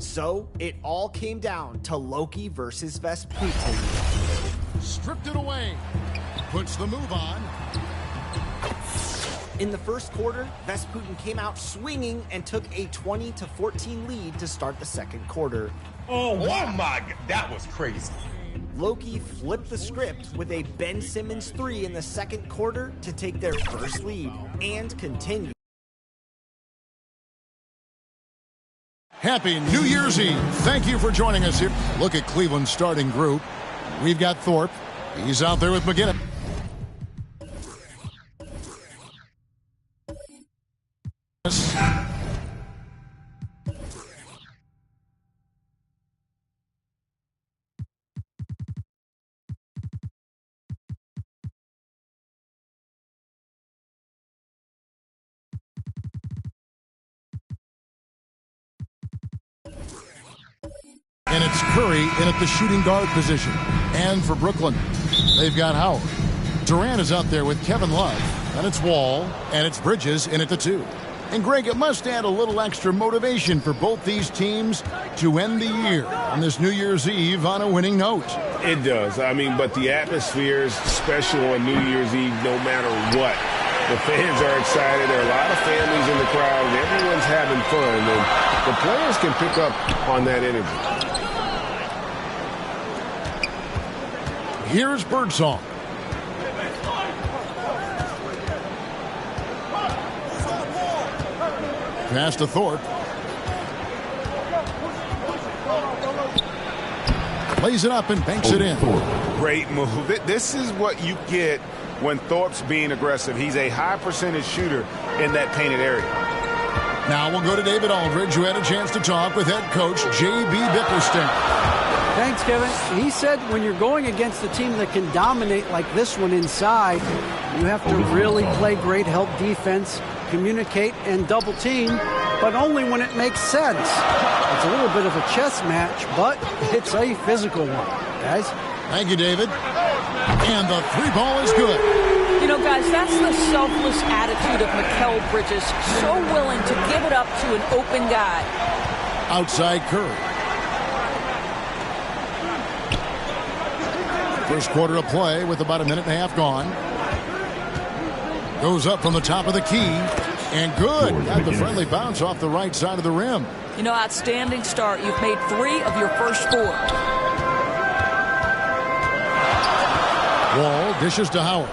So it all came down to Loki versus Vesputin. Stripped it away. Puts the move on. In the first quarter, Vesputin came out swinging and took a 20-14 lead to start the second quarter. Oh my God, that was crazy. Loki flipped the script with a Ben Simmons 3 in the second quarter to take their first lead and continue. Happy New Year's Eve. Thank you for joining us here. Look at Cleveland's starting group. We've got Thorpe. He's out there with McGinnis. And it's Curry in at the shooting guard position. And for Brooklyn, they've got Howard. Durant is out there with Kevin Love. And it's Wall. And it's Bridges in at the 2. And Greg, it must add a little extra motivation for both these teams to end the year on this New Year's Eve on a winning note. It does. I mean, but the atmosphere is special on New Year's Eve no matter what. The fans are excited. There are a lot of families in the crowd, and everyone's having fun. And the players can pick up on that energy. Here's Birdsong. Pass to Thorpe. Plays it up and banks it in. Great move. This is what you get when Thorpe's being aggressive. He's a high percentage shooter in that painted area. Now we'll go to David Aldridge, who had a chance to talk with head coach J.B. Bickerstaff. Thanks, Kevin. He said when you're going against a team that can dominate like this one inside, you have to really play great help defense, communicate, and double team, but only when it makes sense. It's a little bit of a chess match, but it's a physical one, guys. Thank you, David. And the 3-ball is good. You know, guys, that's the selfless attitude of Mikal Bridges. So willing to give it up to an open guy. Outside Curry. First quarter of play with about a minute and a half gone. Goes up from the top of the key. And good. Got the friendly bounce off the right side of the rim. You know, outstanding start. You've made 3 of your first 4. Wall dishes to Howard.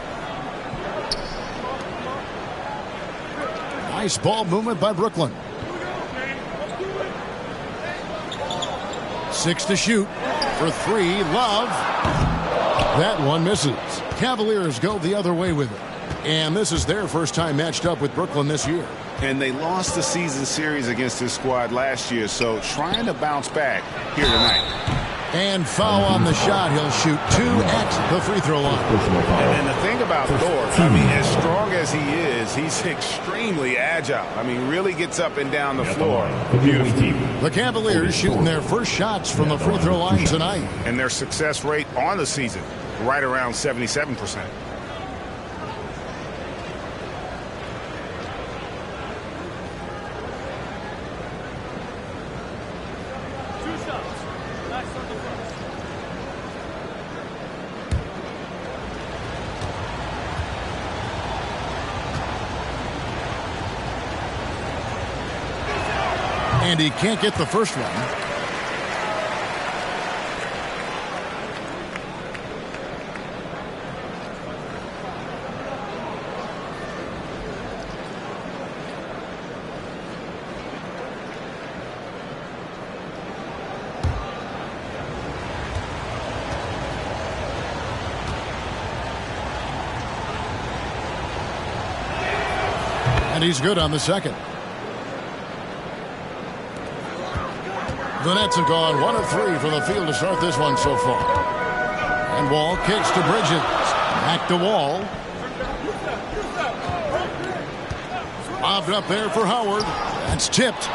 Nice ball movement by Brooklyn. 6 to shoot. For 3, Love. That one misses. Cavaliers go the other way with it. And this is their first time matched up with Brooklyn this year. And they lost the season series against this squad last year, so trying to bounce back here tonight. And foul on the shot. He'll shoot 2 at the free throw line. And the thing about Thorpe, I mean, as strong as he is, he's extremely agile. I mean, really gets up and down the floor. Beautiful. The Cavaliers shooting their first shots from the free throw line tonight. And their success rate on the season, right around 77%. And he can't get the first one. And he's good on the second. The Nets have gone 1 of 3 from the field to start this one so far. And Wall kicks to Bridges. Back to Wall. Lobbed up there for Howard. That's tipped.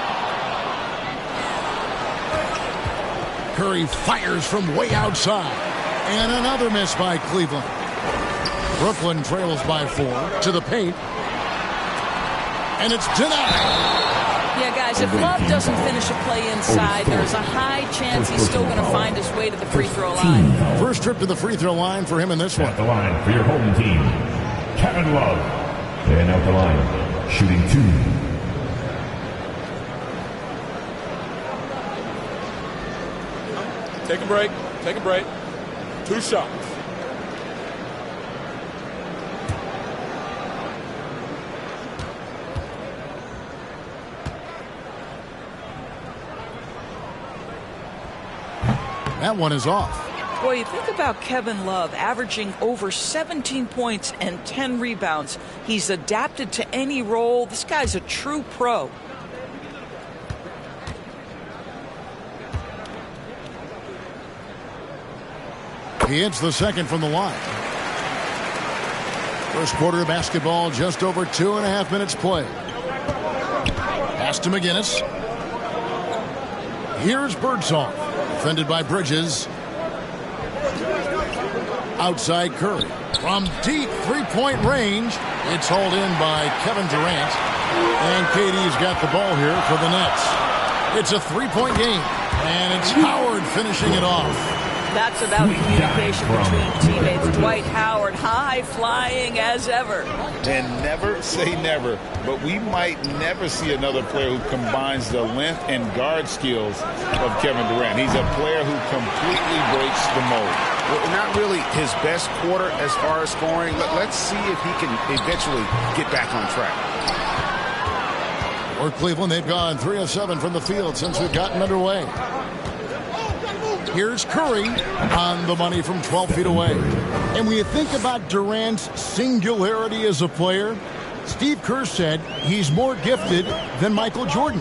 Curry fires from way outside. And another miss by Cleveland. Brooklyn trails by 4 to the paint. And it's denied. Yeah, guys, if Love doesn't finish a play inside, there's a high chance he's still going to find his way to the free throw line. First trip to the free throw line for him in this one. At the line for your home team, Kevin Love. And out the line, shooting 2. Take a break. Take a break. 2 shots. That one is off. Boy, you think about Kevin Love averaging over 17 points and 10 rebounds. He's adapted to any role. This guy's a true pro. He hits the second from the line. First quarter of basketball, just over 2.5 minutes play. Pass to McGinnis. Here's Birdsong, defended by Bridges. Outside Curry. From deep three-point range, it's hauled in by Kevin Durant. And KD's got the ball here for the Nets. It's a three-point game, and it's Howard finishing it off. That's about communication between teammates. Dwight Howard, high-flying as ever. And never say never, but we might never see another player who combines the length and guard skills of Kevin Durant. He's a player who completely breaks the mold. Well, not really his best quarter as far as scoring. Let's see if he can eventually get back on track. For Cleveland, they've gone 3 of 7 from the field since we've gotten underway. Here's Curry on the money from 12 feet away. And when you think about Durant's singularity as a player, Steve Kerr said he's more gifted than Michael Jordan.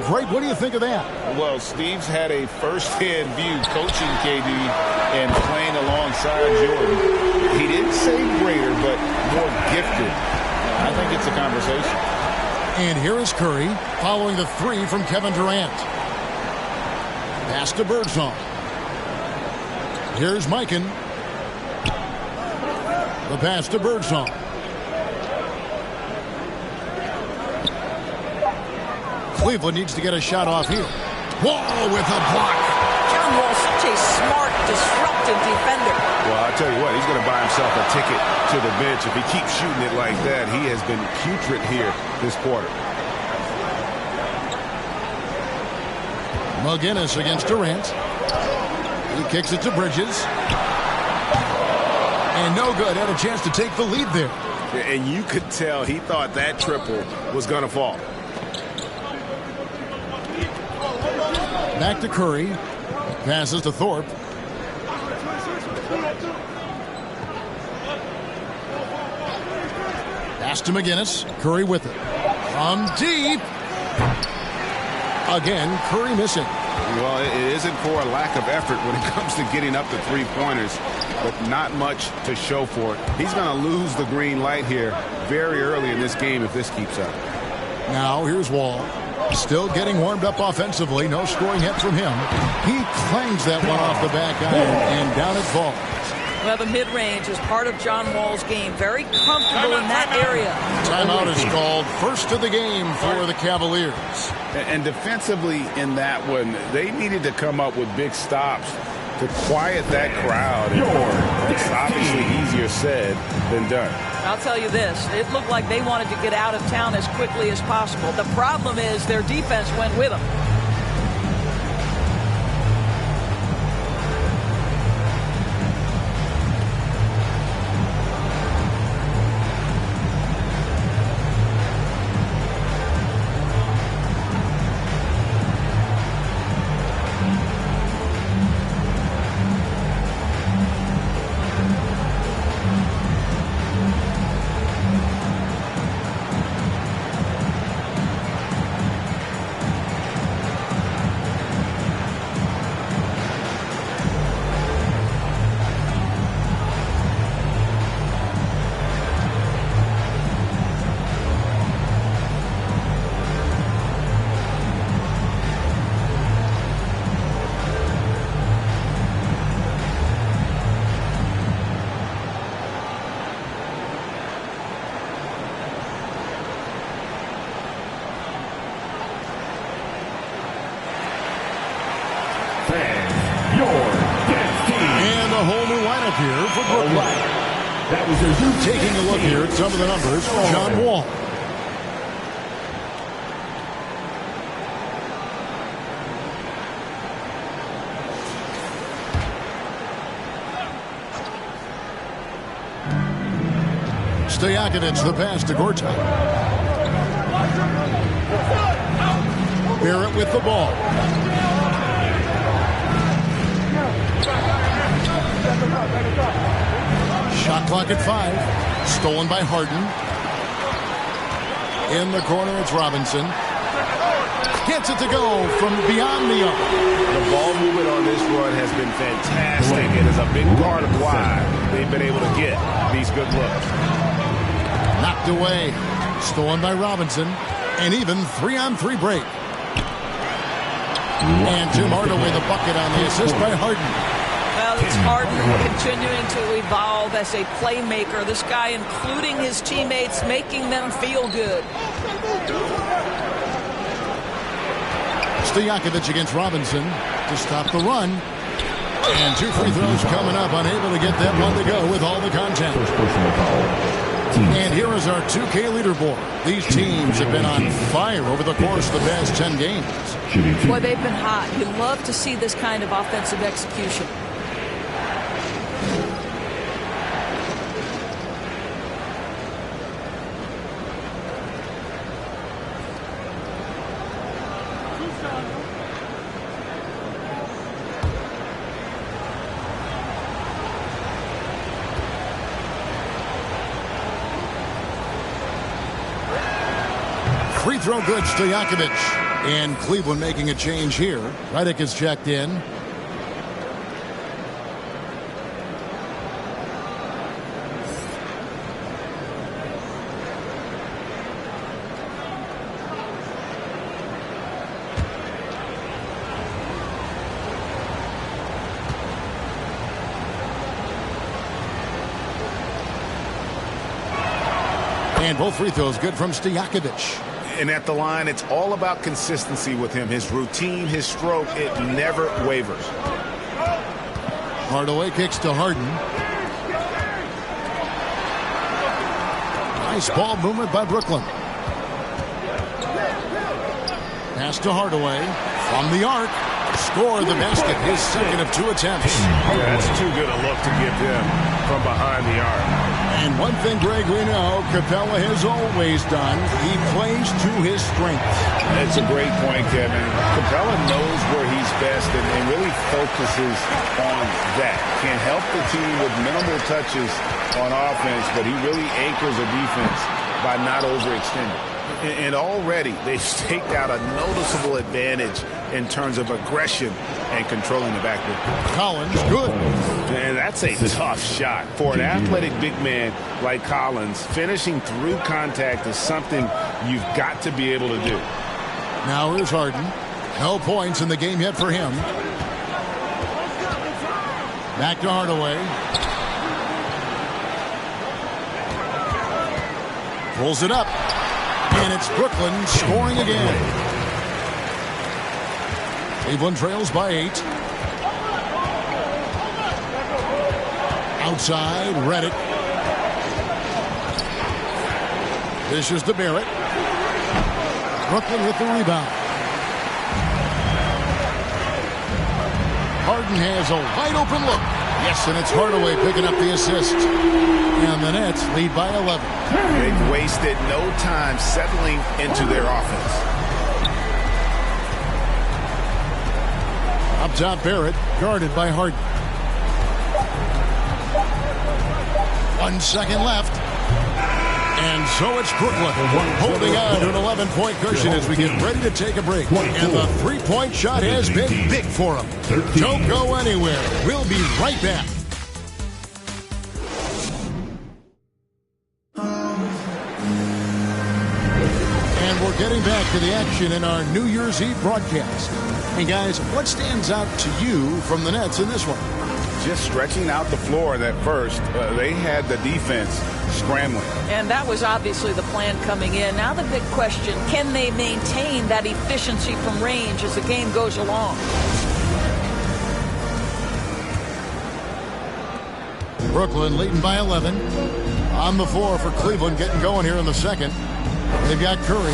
Greg, what do you think of that? Well, Steve's had a first-hand view coaching KD and playing alongside Jordan. He didn't say greater, but more gifted. I think it's a conversation. And here is Curry following the 3 from Kevin Durant. Pass to Birdsong. Here's Mikan. The pass to Birdsong. Cleveland needs to get a shot off here. Wall with a block. John Wall, such a smart, disruptive defender. Well, I'll tell you what, he's going to buy himself a ticket to the bench. If he keeps shooting it like that, he has been putrid here this quarter. McGinnis against Durant. He kicks it to Bridges. And no good. Had a chance to take the lead there. And you could tell he thought that triple was going to fall. Back to Curry. Passes to Thorpe. Pass to McGinnis. Curry with it. From deep. Again, Curry missing. Well, it isn't for a lack of effort when it comes to getting up to three-pointers, but not much to show for it. He's going to lose the green light here very early in this game if this keeps up. Now here's Wall. Still getting warmed up offensively. No scoring hit from him. He clangs that one off the back iron and down it falls. Well, the mid-range is part of John Wall's game. Very comfortable in that area. Timeout is called. First of the game for the Cavaliers. And defensively in that one, they needed to come up with big stops to quiet that crowd. It's obviously easier said than done. I'll tell you this, it looked like they wanted to get out of town as quickly as possible. The problem is their defense went with them. here for Brooklyn. That was their Taking a look here at some of the numbers, John Wall. Stojakovic, the pass to Gortat. Barrett with the ball. Shot clock at 5. Stolen by Harden. In the corner, it's Robinson. Gets it to go from beyond the arc. The ball movement on this run has been fantastic. It is a big part of why they've been able to get these good looks. Knocked away. Stolen by Robinson. And even 3-on-3 break. And Tim Hardaway the bucket on the assist by Harden. Well, it's Harden continuing to evolve as a playmaker. This guy, including his teammates, making them feel good. Stojakovic against Robinson to stop the run. And 2 free throws coming up. Unable to get that one to go with all the contact. first personal foul. And here is our 2K leaderboard. These teams have been on fire over the course of the past 10 games. Boy, they've been hot. You love to see this kind of offensive execution. Free throw good, Stojakovic. And Cleveland making a change here. Redick is checked in. And both free throws good from Stojakovic. And at the line, it's all about consistency with him. His routine, his stroke, it never wavers. Hardaway kicks to Harden. Nice ball movement by Brooklyn. Pass to Hardaway. From the arc. Score the basket. His second of 2 attempts. Yeah, that's too good a look to give them from behind the arc. And one thing, Greg, we know Capella has always done. He plays to his strengths. That's a great point, Kevin. Capella knows where he's best and really focuses on that. Can help the team with minimal touches on offense, but he really anchors a defense by not overextending. And already they've staked out a noticeable advantage in terms of aggression and controlling the backcourt. Collins, good. And that's a tough shot. For an athletic big man like Collins, finishing through contact is something you've got to be able to do. Now here's Harden. No points in the game yet for him. Back to Hardaway. Pulls it up. And it's Brooklyn scoring again. Cleveland trails by 8. Outside, Redick. Dishes to Barrett. Brooklyn with the rebound. Harden has a wide open look. Yes, and it's Hardaway picking up the assist. And the Nets lead by 11. They've wasted no time settling into their offense. Up top, Barrett, guarded by Harden. 1 second left. And so it's Brooklyn holding on to an 11-point cushion as we get ready to take a break. And the three-point shot has been big for them. Don't go anywhere. We'll be right back. And we're getting back to the action in our New Year's Eve broadcast. And guys, what stands out to you from the Nets in this one? Just stretching out the floor that first. They had the defense scrambling. And that was obviously the plan coming in. Now the big question, can they maintain that efficiency from range as the game goes along? Brooklyn leading by 11. On the floor for Cleveland, getting going here in the second. They've got Curry.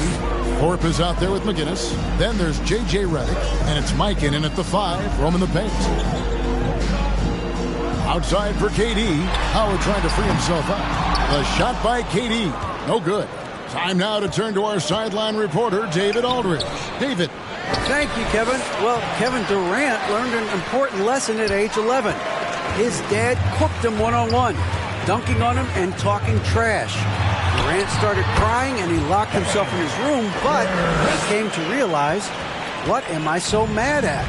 Thorpe is out there with McGinnis. Then there's J.J. Redick, and it's Mikan in at the 5, roaming the paint. Outside for KD. Howard trying to free himself up. The shot by KD. No good. Time now to turn to our sideline reporter, David Aldridge. David. Thank you, Kevin. Well, Kevin Durant learned an important lesson at age 11. His dad cooked him one-on-one, dunking on him and talking trash. Durant started crying and he locked himself in his room, but he came to realize, what am I so mad at?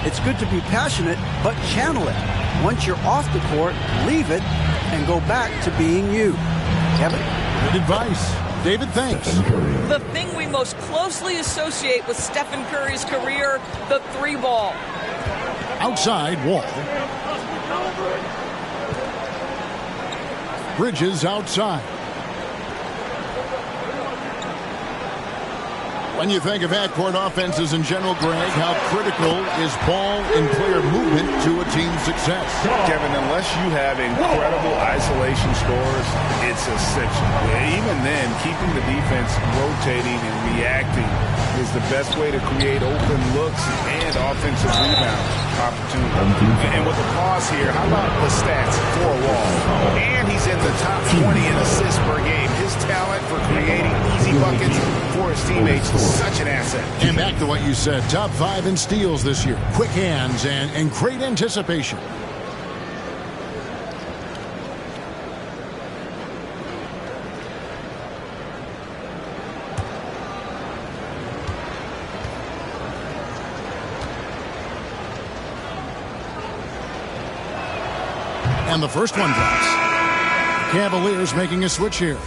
It's good to be passionate, but channel it. Once you're off the court, leave it and go back to being you. Kevin? Good advice. David, thanks. The thing we most closely associate with Stephen Curry's career, the 3-ball. Outside, Wall. Bridges outside. When you think of half-court offenses in general, Greg, how critical is ball and player movement to a team's success? Kevin, unless you have incredible isolation scores, it's essential. Even then, keeping the defense rotating and reacting is the best way to create open looks and offensive rebound opportunities. And with the pause here, how about the stats for Wall? And he's in the top 20 in assists per game. His talent for creating easy buckets for his teammates is such an asset. And back to what you said, top 5 in steals this year. Quick hands and great anticipation. And the first one drops. Cavaliers making a switch here.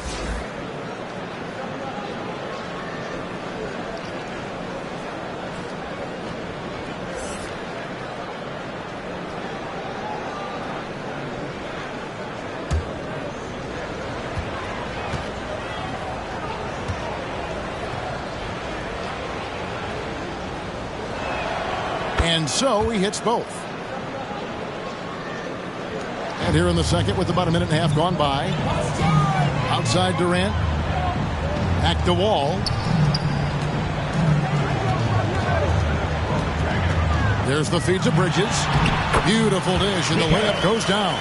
And so he hits both. And here in the second with about a minute and a half gone by. Outside Durant. Back to Wall. There's the feed to Bridges. Beautiful dish, and the layup goes down.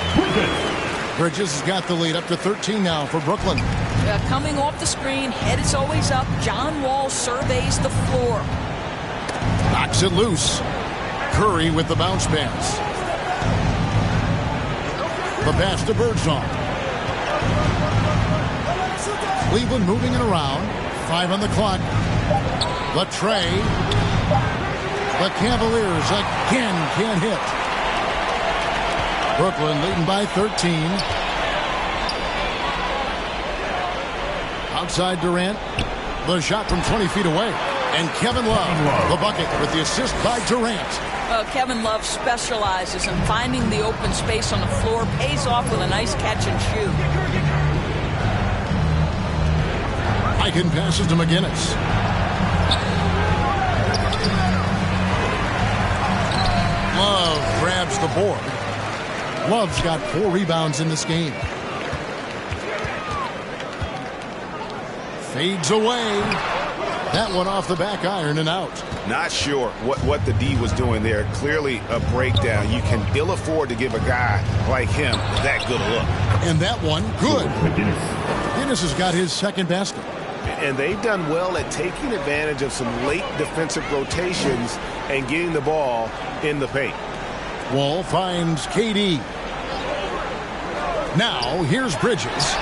Bridges has got the lead up to 13 now for Brooklyn. Coming off the screen, head is always up. John Wall surveys the floor. Knocks it loose. Curry with the bounce pass. The pass to Birdsong. Cleveland moving it around. 5 on the clock. The tray. The Cavaliers again can't hit. Brooklyn leading by 13. Outside Durant. The shot from 20 feet away. And Kevin Love, the bucket with the assist by Durant. Kevin Love specializes in finding the open space on the floor, pays off with a nice catch and shoot. Mikan passes to McGinnis. Love grabs the board. Love's got 4 rebounds in this game. Fades away. That one off the back iron and out. Not sure what the D was doing there. Clearly a breakdown. You can ill afford to give a guy like him that good a look. And that one, good. McGinnis has got his second basket. And they've done well at taking advantage of some late defensive rotations and getting the ball in the paint. Wall finds KD. Now, here's Bridges.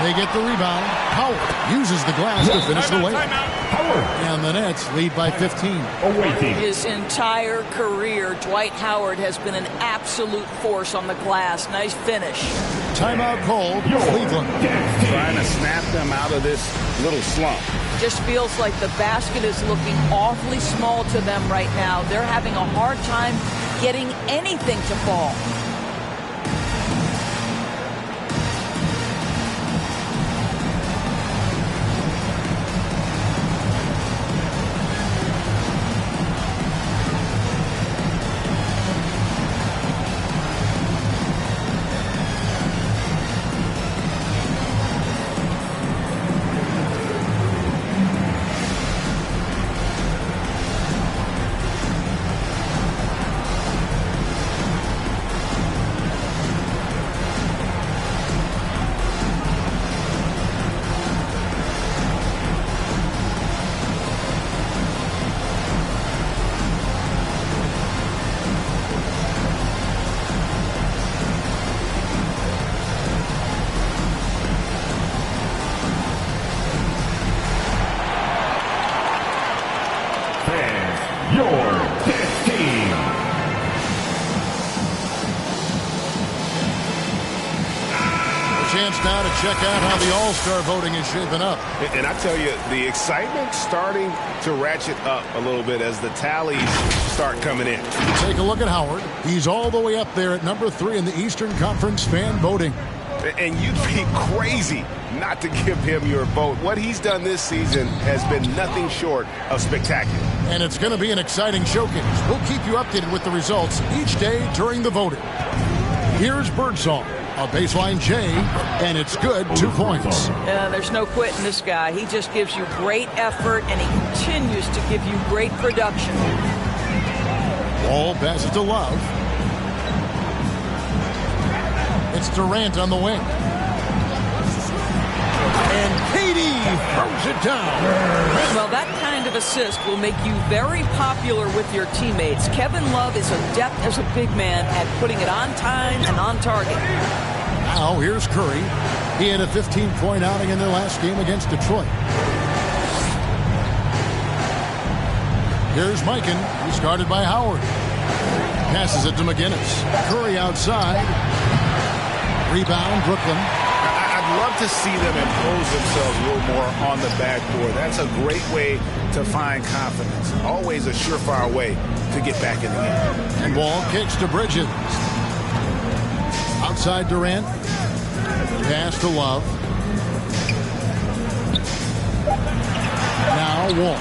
They get the rebound. Howard uses the glass to finish the layup. And the Nets lead by 15. His entire career, Dwight Howard has been an absolute force on the glass. Nice finish. Timeout called. Cleveland trying to snap them out of this little slump. Just feels like the basket is looking awfully small to them right now. They're having a hard time getting anything to fall. chance now to check out how the All-Star voting is shaping up. And I tell you, the excitement's starting to ratchet up a little bit as the tallies start coming in. Take a look at Howard. He's all the way up there at number 3 in the Eastern Conference fan voting. And you'd be crazy not to give him your vote. What he's done this season has been nothing short of spectacular. And it's going to be an exciting showcase. We'll keep you updated with the results each day during the voting. Here's Birdsong, a baseline J, and it's good, 2 points. There's no quitting this guy. He just gives you great effort, and he continues to give you great production. Ball passes to Love. It's Durant on the wing. And KD throws it down. Well, that kind of assist will make you very popular with your teammates. Kevin Love is adept as a big man at putting it on time and on target. Now here's Curry. He had a 15-point outing in their last game against Detroit. Here's Mikan. He's guarded by Howard. Passes it to McGinnis. Curry outside. Rebound, Brooklyn. I'd love to see them impose themselves a little more on the backboard. That's a great way to find confidence. Always a surefire way to get back in the game. And Wall kicks to Bridges. Outside Durant. Pass to Love. Now Wall.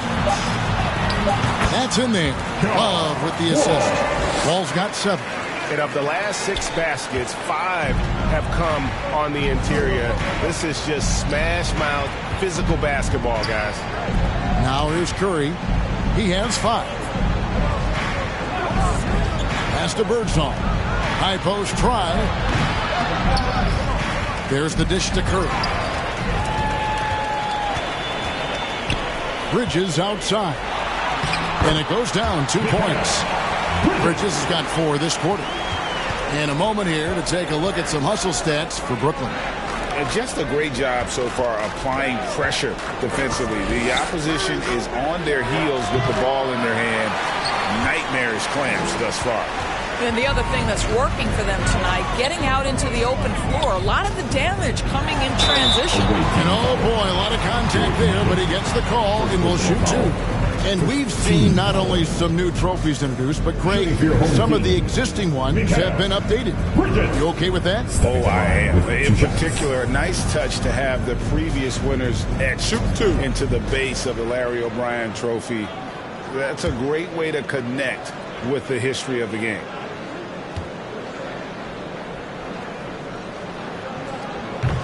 That's in there. Love with the assist. Wall's got 7. And of the last 6 baskets, 5 have come on the interior. This is just smash mouth physical basketball, guys. Now here's Curry. He has 5. Pass to Birdsong. High post try. There's the dish to Curry. Bridges outside. And it goes down 2 points. Bridges has got 4 this quarter. And a moment here to take a look at some hustle stats for Brooklyn. And just a great job so far applying pressure defensively. The opposition is on their heels with the ball in their hand. Nightmarish clamps thus far. And the other thing that's working for them tonight, getting out into the open floor. A lot of the damage coming in transition. And oh boy, a lot of contact there, but he gets the call and will shoot 2. And we've seen not only some new trophies introduced, but Craig, some of the existing ones have been updated. You okay with that? Oh, I am. In particular, a nice touch to have the previous winners etched into the base of the Larry O'Brien trophy. That's a great way to connect with the history of the game.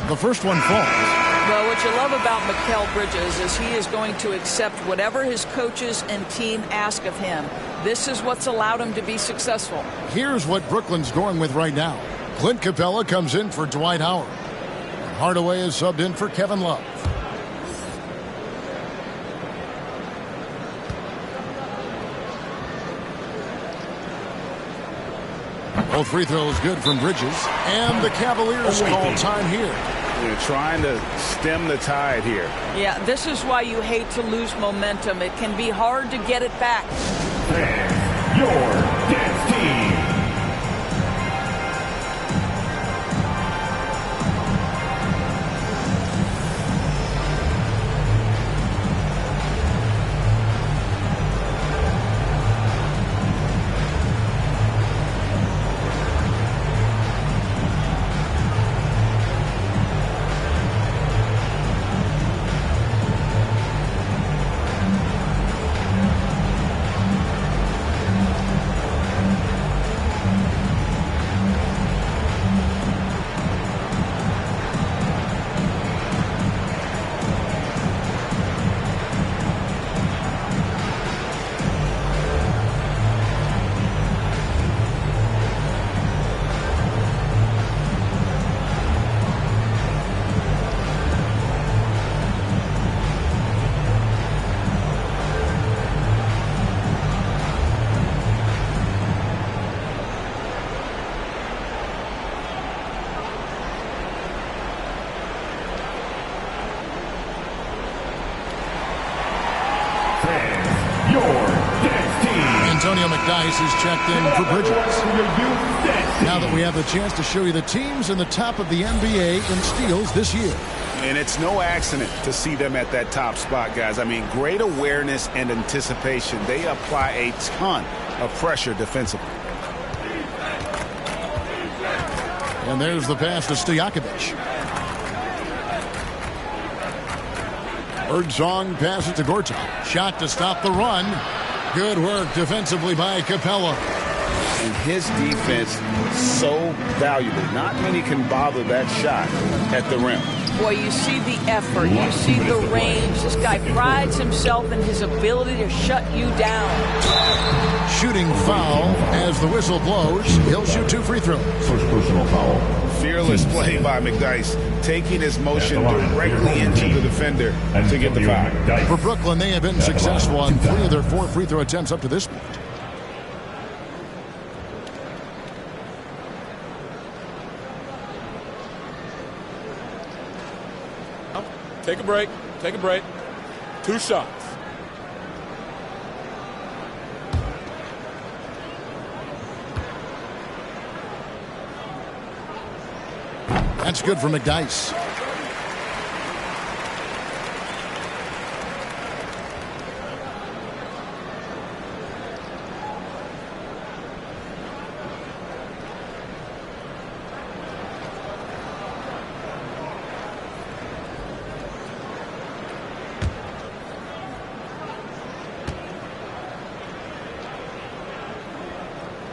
The first one falls. Well, what you love about Mikal Bridges is he is going to accept whatever his coaches and team ask of him. This is what's allowed him to be successful. Here's what Brooklyn's going with right now. Clint Capella comes in for Dwight Howard. Hardaway is subbed in for Kevin Love. Both free throws good from Bridges. And the Cavaliers call time here. They're trying to stem the tide here. Yeah, this is why you hate to lose momentum. It can be hard to get it back. And your dance team. Antonio McDyess has checked in for Bridges. Now that we have the chance to show you the teams in the top of the NBA in steals this year. And it's no accident to see them at that top spot, guys. I mean, great awareness and anticipation. They apply a ton of pressure defensively. And there's the pass to Stojakovic. Birdsong passes to Gortat. Shot to stop the run. Good work defensively by Capella. And his defense so valuable. Not many can bother that shot at the rim. Boy, you see the effort. You see the range. This guy prides himself in his ability to shut you down. Shooting foul as the whistle blows. He'll shoot 2 free throws. First personal foul. Fearless play by McDyess, taking his motion directly into the defender to get the foul. For Brooklyn, they have been successful on 3 of their 4 free throw attempts up to this point. Take a break. Take a break. 2 shots. That's good for McDyess.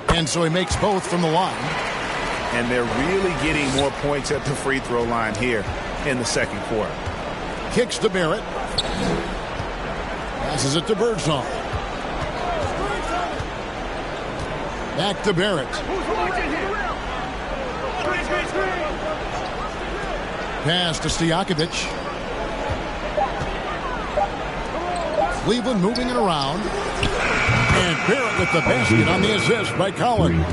And so he makes both from the line. And they're really getting more points at the free throw line here in the second quarter. Kicks to Barrett. Passes it to Birdsong. Back to Barrett. Pass to Stojakovic. Cleveland moving it around. And Barrett with the basket on the assist by Collins.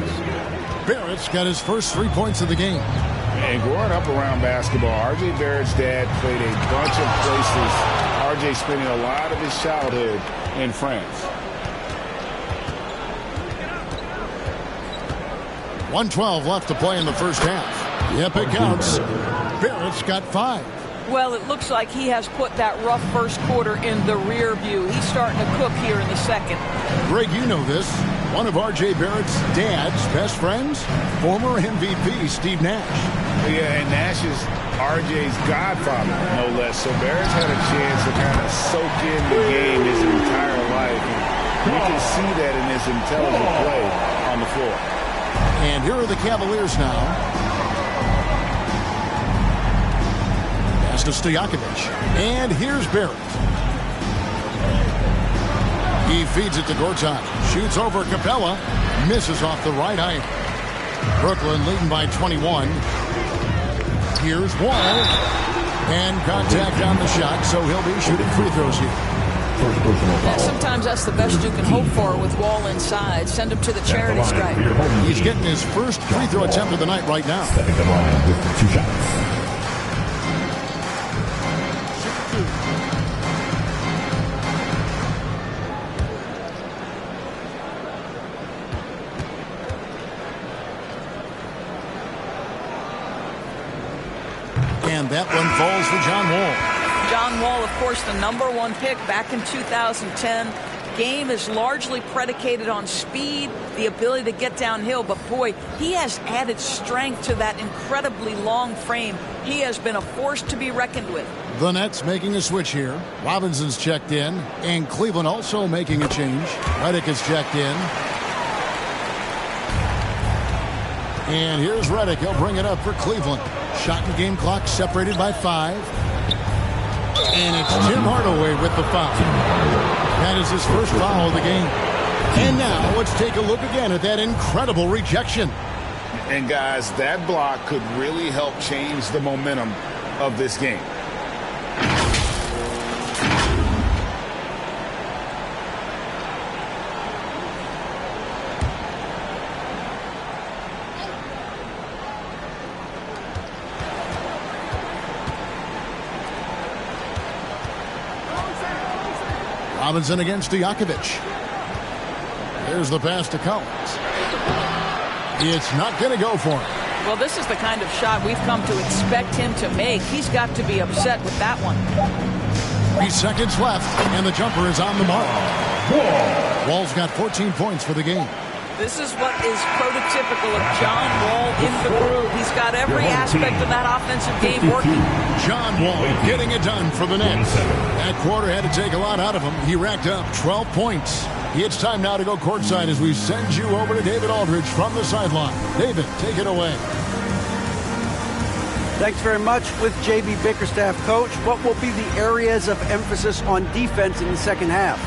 Barrett's got his first 3 points of the game. And growing up around basketball, R.J. Barrett's dad played a bunch of places. R.J. spending a lot of his childhood in France. 1:12 left to play in the first half. Yep, it counts. Barrett's got 5. Well, it looks like he has put that rough first quarter in the rear view. He's starting to cook here in the second. Greg, you know this. One of R.J. Barrett's dad's best friends, former MVP Steve Nash. Yeah, and Nash is R.J.'s godfather, no less. So Barrett's had a chance to kind of soak in the game his entire life. And we can see that in his intelligent play on the floor. And here are the Cavaliers now. Pass to Stojakovic. And here's Barrett. He feeds it to Gortat. Shoots over Capella. Misses off the right eye. Brooklyn leading by 21. Here's Wall. And contact on the shot, so he'll be shooting free throws here. And sometimes that's the best you can hope for with Wall inside. Send him to the charity stripe. He's getting his first free throw attempt of the night right now. Stepping to the line with 2 shots. And that one falls for John Wall. John Wall, of course, the #1 pick back in 2010. Game is largely predicated on speed, the ability to get downhill. But, boy, he has added strength to that incredibly long frame. He has been a force to be reckoned with. The Nets making a switch here. Robinson's checked in. And Cleveland also making a change. Redick is checked in. And here's Redick. He'll bring it up for Cleveland. Shot and game clock separated by 5. And it's Tim Hardaway with the foul. That is his first foul of the game. And now let's take a look again at that incredible rejection. And guys, that block could really help change the momentum of this game. Robinson against Stojakovic. There's the pass to Collins. It's not going to go for him. Well, this is the kind of shot we've come to expect him to make. He's got to be upset with that one. 3 seconds left, and the jumper is on the mark. Wall's got 14 points for the game. This is what is prototypical of John Wall in the groove. He's got every aspect of that offensive game working. John Wall getting it done for the Nets. That quarter had to take a lot out of him. He racked up 12 points. It's time now to go courtside as we send you over to David Aldridge from the sideline. David, take it away. Thanks very much. With J.B. Bickerstaff, Coach, what will be the areas of emphasis on defense in the second half?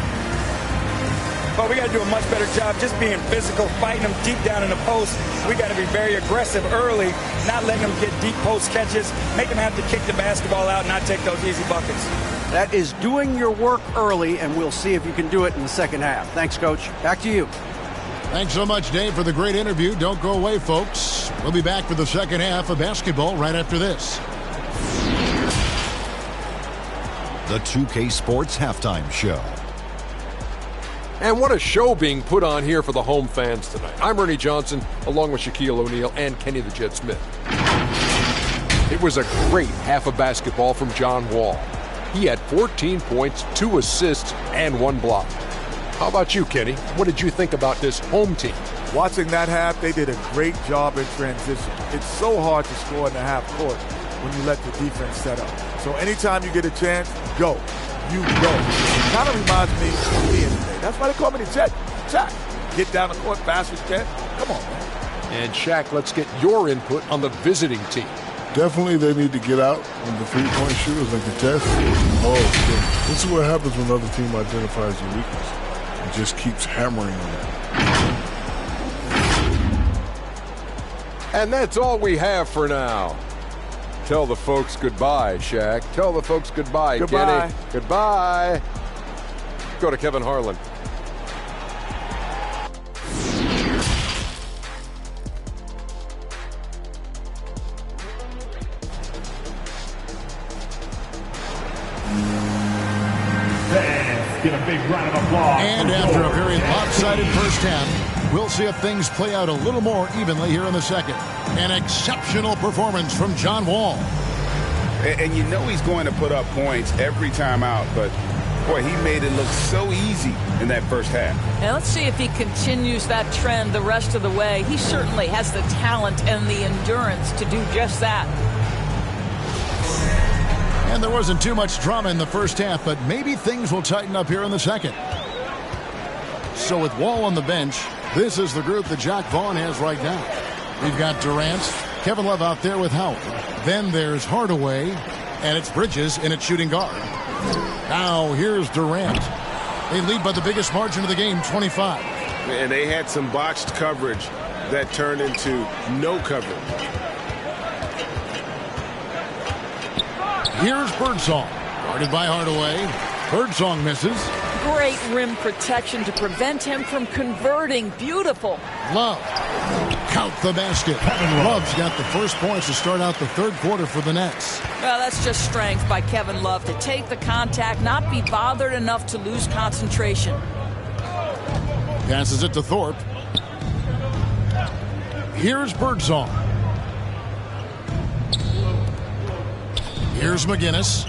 But we got to do a much better job just being physical, fighting them deep down in the post. We got to be very aggressive early, not letting them get deep post catches, make them have to kick the basketball out and not take those easy buckets. That is doing your work early, and we'll see if you can do it in the second half. Thanks, Coach. Back to you. Thanks so much, Dave, for the great interview. Don't go away, folks. We'll be back for the second half of basketball right after this. The 2K Sports Halftime Show. And what a show being put on here for the home fans tonight. I'm Ernie Johnson, along with Shaquille O'Neal and Kenny the Jet Smith. It was a great half of basketball from John Wall. He had 14 points, 2 assists, and 1 block. How about you, Kenny? What did you think about this home team? Watching that half, they did a great job in transition. It's so hard to score in the half court when you let the defense set up. So anytime you get a chance, go. You go. It kind of reminds me of me today. That's why they call me the Jet. Jack. Get down the court fast as you can. Come on, man. And Shaq, let's get your input on the visiting team. Definitely they need to get out when the three-point shooters and contest. Oh, this is what happens when another team identifies your weakness and just keeps hammering on it. And that's all we have for now. Tell the folks goodbye, Shaq. Tell the folks goodbye, Goodbye. Kenny. Goodbye. Go to Kevin Harlan. Get a big round of applause. And after a very lopsided first half, we'll see if things play out a little more evenly here in the second. An exceptional performance from John Wall. And you know he's going to put up points every time out, but boy, he made it look so easy in that first half. And let's see if he continues that trend the rest of the way. He certainly has the talent and the endurance to do just that. And there wasn't too much drama in the first half, but maybe things will tighten up here in the second. So with Wall on the bench, this is the group that Jacque Vaughn has right now. We've got Durant, Kevin Love out there with Howard. Then there's Hardaway, and it's Bridges in at shooting guard. Now here's Durant. They lead by the biggest margin of the game, 25. And they had some botched coverage that turned into no coverage. Here's Birdsong, guarded by Hardaway. Birdsong misses. Great rim protection to prevent him from converting. Beautiful. Love. Count the basket. Love's got the first points to start out the third quarter for the Nets. Well, that's just strength by Kevin Love to take the contact, not be bothered enough to lose concentration. Passes it to Thorpe. Here's Birdsong. Here's McGinnis.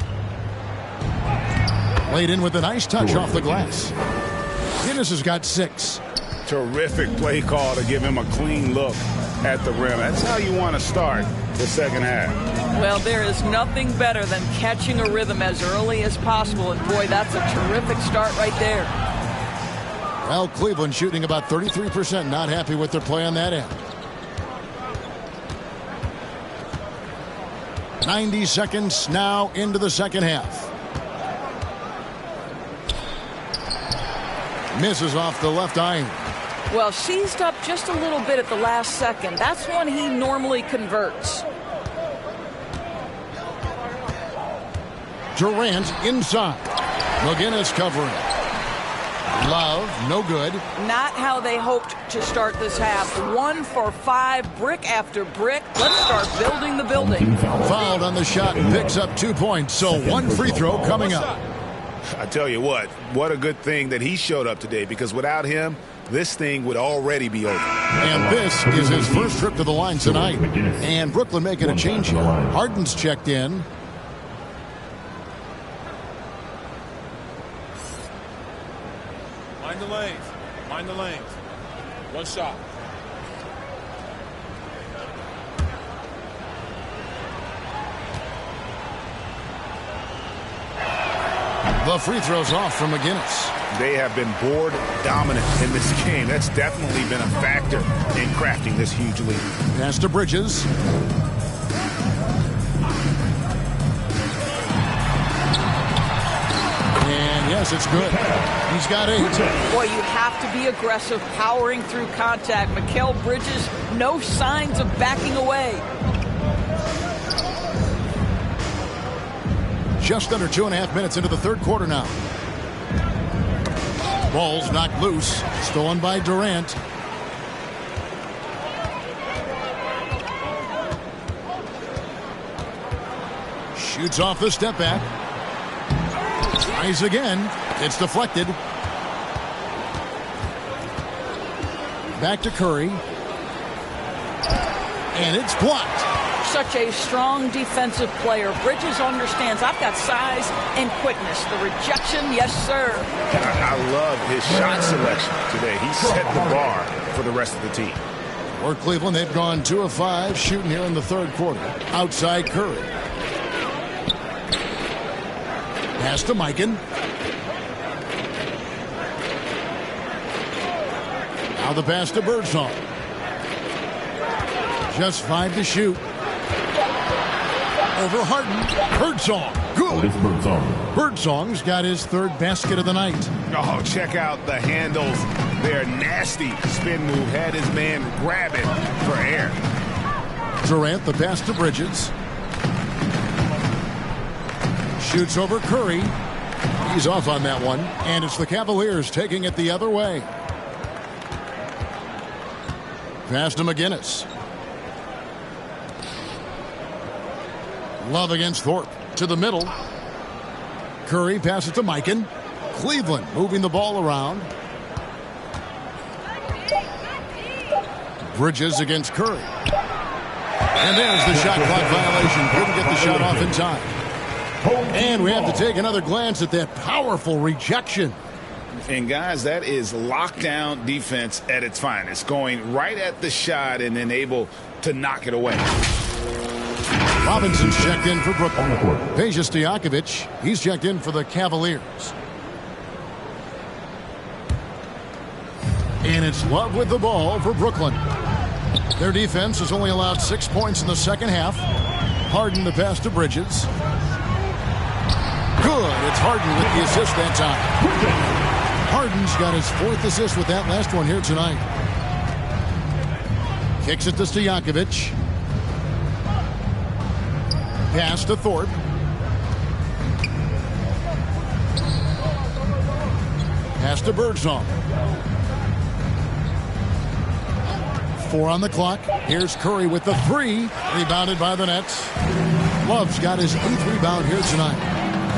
Laid in with a nice touch off the glass. McGinnis has got 6. Terrific play call to give him a clean look at the rim. That's how you want to start the second half. Well, there is nothing better than catching a rhythm as early as possible. And, boy, that's a terrific start right there. Well, Cleveland shooting about 33%. Not happy with their play on that end. 90 seconds now into the second half. Misses off the left iron. Well, seized up just a little bit at the last second. That's when he normally converts. Durant inside. McGinnis covering. Love, no good. Not how they hoped to start this half. 1 for 5, brick after brick. Let's start building the building. Fouled on the shot and picks up 2 points. So 1 free throw coming up. I tell you what a good thing that he showed up today, because without him, this thing would already be over. And this is his first trip to the line tonight. And Brooklyn making a change here. Harden's checked in. Mind the lanes. Mind the lanes. One shot. The free throw's off from McGinnis. They have been board dominant in this game. That's definitely been a factor in crafting this huge lead. Pass to Bridges. And yes, it's good. He's got 8. Boy, you have to be aggressive, powering through contact. Mikal Bridges, no signs of backing away. Just under 2.5 minutes into the third quarter now. Ball's knocked loose. Stolen by Durant. Shoots off the step back. Tries again. It's deflected. Back to Curry. And it's blocked. Such a strong defensive player. Bridges understands I've got size and quickness. The rejection, yes, sir. I love his shot selection today. He set the bar for the rest of the team. For Cleveland, they've gone 2 of 5 shooting here in the third quarter. Outside Curry. Pass to Mikan. Now the pass to Birdsong. Just 5 to shoot. Over Harden. Birdsong. Good. Birdsong's got his third basket of the night. Oh, check out the handles. They're nasty. Spin move. Had his man grab it for air. Durant, the pass to Bridges. Shoots over Curry. He's off on that one. And it's the Cavaliers taking it the other way. Pass to McGinnis. Love against Thorpe. To the middle. Curry passes to Mikan. Cleveland moving the ball around. Bridges against Curry. And there's the shot clock violation. Couldn't get the shot off in time. And we have to take another glance at that powerful rejection. And guys, that is lockdown defense at its finest. Going right at the shot and then able to knock it away. Robinson's checked in for Brooklyn. Peja Stojakovic, he's checked in for the Cavaliers. And it's Love with the ball for Brooklyn. Their defense has only allowed 6 points in the second half. Harden the pass to Bridges. Good. It's Harden with the assist that time. Harden's got his 4th assist with that last one here tonight. Kicks it to Stojakovic. Pass to Thorpe. Pass to Birdsong. 4 on the clock. Here's Curry with the 3. Rebounded by the Nets. Love's got his 8th rebound here tonight.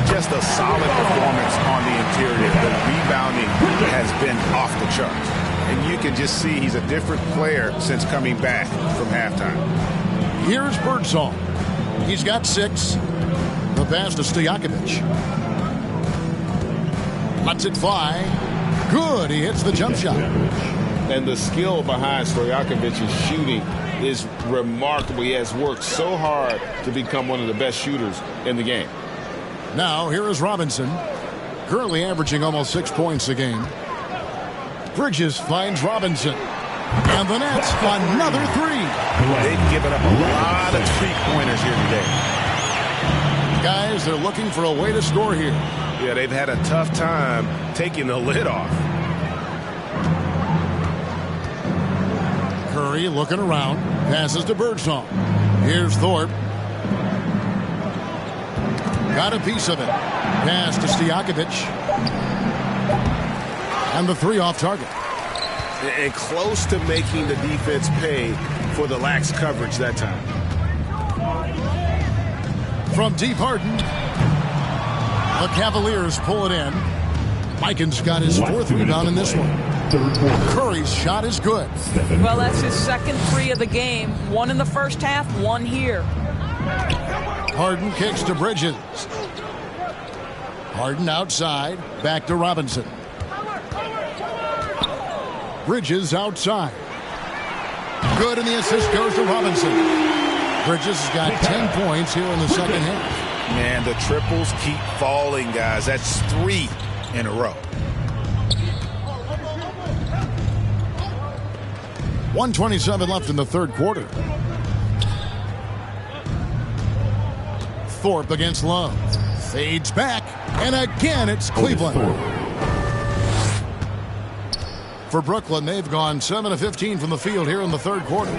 Just a solid performance on the interior. The rebounding has been off the charts. And you can just see he's a different player since coming back from halftime. Here's Birdsong. He's got 6. The pass to Stojakovic. Lets it fly. Good. He hits the jump shot. And the skill behind Stojakovic's shooting is remarkable. He has worked so hard to become one of the best shooters in the game. Now, here is Robinson. Currently averaging almost 6 points a game. Bridges finds Robinson. And the Nets, another 3. They've given up a lot of 3-pointers here today. Guys, they're looking for a way to score here. Yeah, they've had a tough time taking the lid off. Curry looking around. Passes to Birdsong. Here's Thorpe. Got a piece of it. Pass to Stojakovic. And the 3 off target. And close to making the defense pay for the lax coverage that time. From deep, Harden. The Cavaliers pull it in. Mikan's got his 4th rebound in this one. third quarter. Curry's shot is good. Well, that's his second three of the game. One in the first half, one here. Harden kicks to Bridges. Harden outside, back to Robinson. Bridges outside. Good, and the assist goes to Robinson. Bridges has got 10 points here in the second half. Man, the triples keep falling, guys. That's 3 in a row. 1:27 left in the third quarter. Thorpe against Love. Fades back, and again it's Cleveland. For Brooklyn, they've gone 7 of 15 from the field here in the third quarter.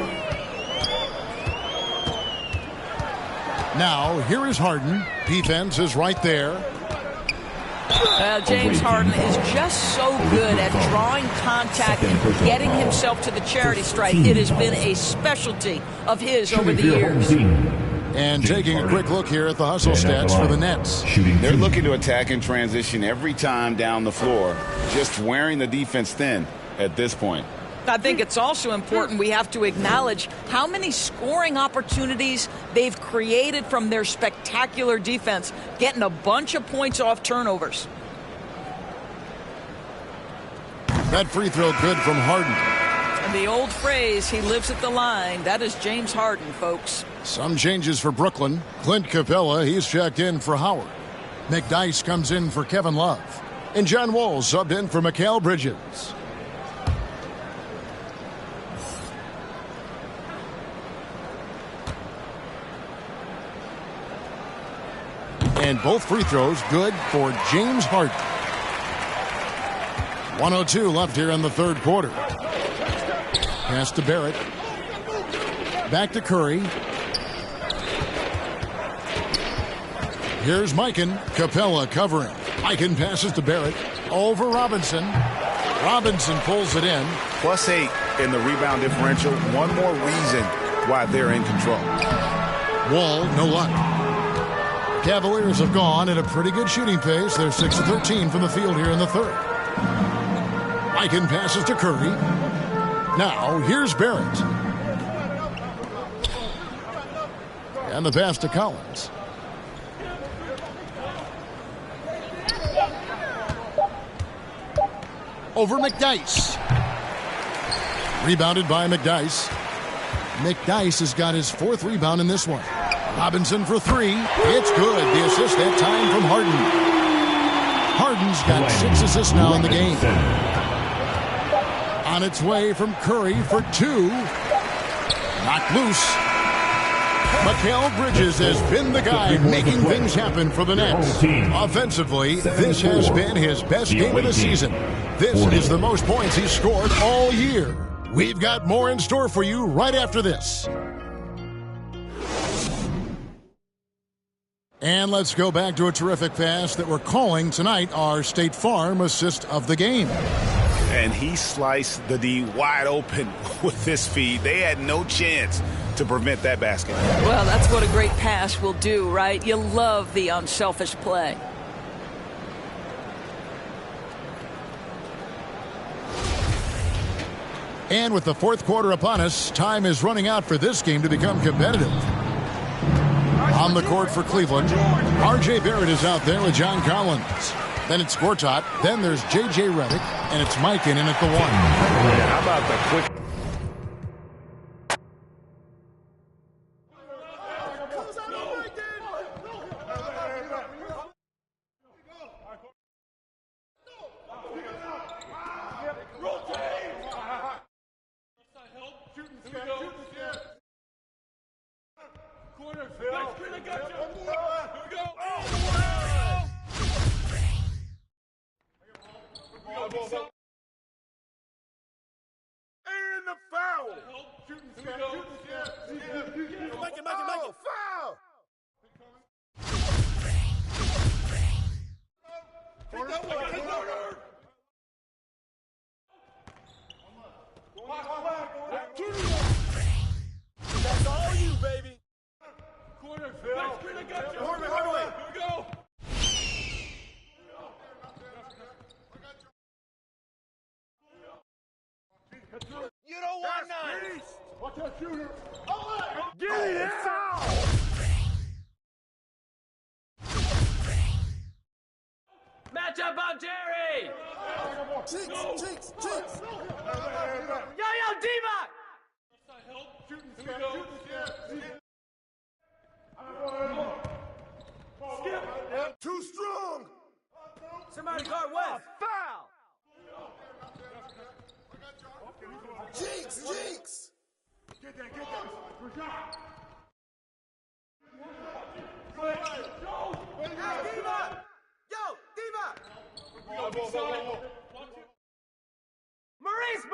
Now, here is Harden. Defense is right there. James Harden is just so good at drawing contact and getting himself to the charity stripe. It has been a specialty of his over the years. And taking a quick look here at the hustle stats for the Nets. They're looking to attack in transition every time down the floor, just wearing the defense thin at this point. I think it's also important we have to acknowledge how many scoring opportunities they've created from their spectacular defense, getting a bunch of points off turnovers. That free throw good from Harden. And the old phrase, he lives at the line, that is James Harden, folks. Some changes for Brooklyn. Clint Capella, he's checked in for Howard. McDyess comes in for Kevin Love. And John Wall subbed in for Mikal Bridges. And both free throws good for James Harden. 1:02 left here in the third quarter. Pass to Barrett. Back to Curry. Here's Mikan. Capella covering. Mikan passes to Barrett. Over Robinson. Robinson pulls it in. +8 in the rebound differential. One more reason why they're in control. Wall, no luck. Cavaliers have gone at a pretty good shooting pace. They're 6 of 13 from the field here in the third. Mikan passes to Curry. Now, here's Barrett. And the pass to Collins. Over McDyess. Rebounded by McDyess. McDyess has got his 4th rebound in this one. Robinson for 3. It's good. The assist that time from Harden. Harden's got 6 assists now in the game. On its way from Curry for 2. Knocked loose. Mikal Bridges has been the guy making things happen for the Nets. Offensively, this has been his best game of the season. This is the most points he's scored all year. We've got more in store for you right after this. And let's go back to a terrific pass that we're calling tonight our State Farm assist of the game. And he sliced the D wide open with this feed. They had no chance to prevent that basket. Well, that's what a great pass will do, right? You love the unselfish play. And with the fourth quarter upon us, time is running out for this game to become competitive. On the court for Cleveland, R.J. Barrett is out there with John Collins. Then it's Gortat. Then there's J.J. Redick, and it's Mikan in at the 1. Yeah, how about the quick... And the foul. Foul. You don't want none. Watch that shooter. Get it out. Match up on Jerry. Cheeks. Yo, Diva. Too strong. Somebody guard West. Foul. Cheeks. Get that. Good job. Diva. Maurice.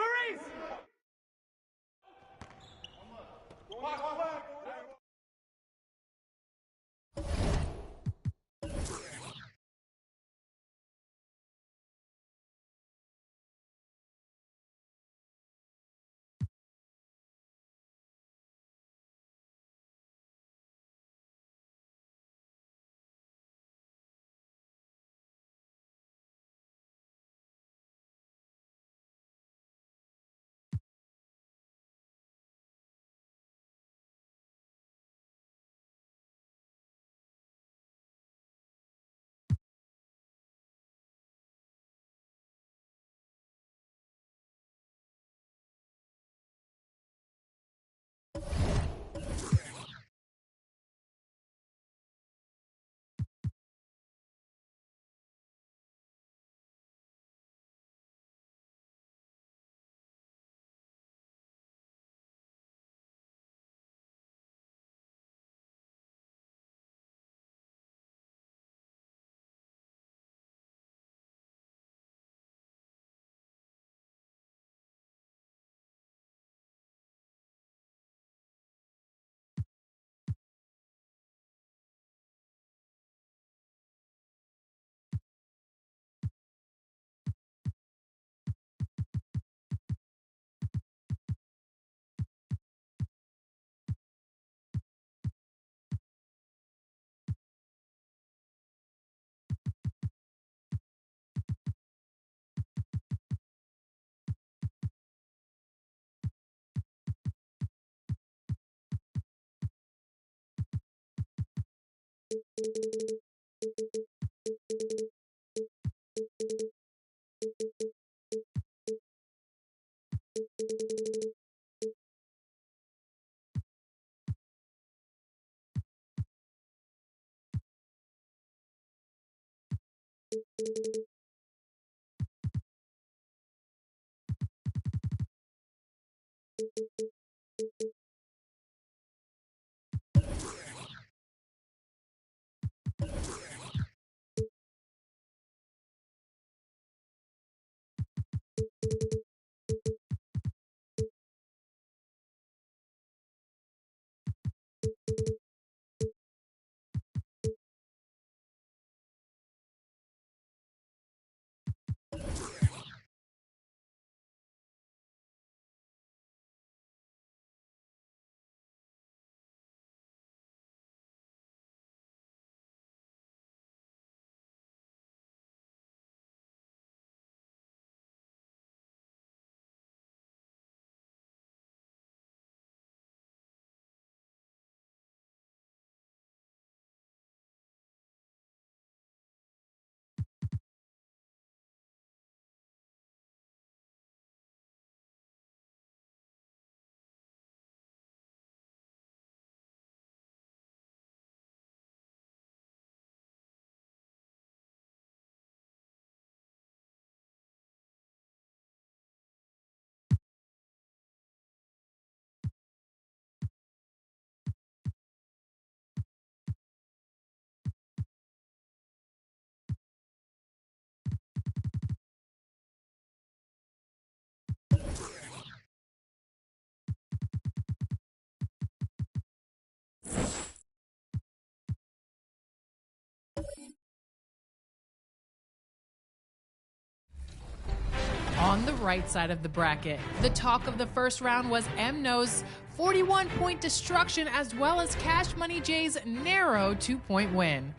On the right side of the bracket, the talk of the first round was MNO's 41-point destruction as well as Cash Money J's narrow 2-point win.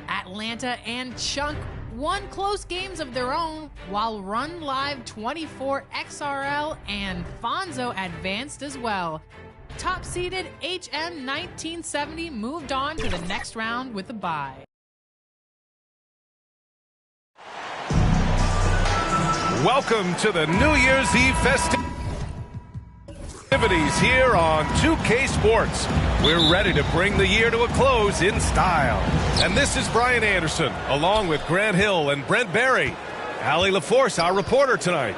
Atlanta and Chunk won close games of their own, while Run Live 24 XRL and Fonzo advanced as well. Top-seeded HM 1970 moved on to the next round with a bye. Welcome to the New Year's Eve festivities here on 2K Sports. We're ready to bring the year to a close in style. And this is Brian Anderson, along with Grant Hill and Brent Barry. Allie LaForce, our reporter tonight.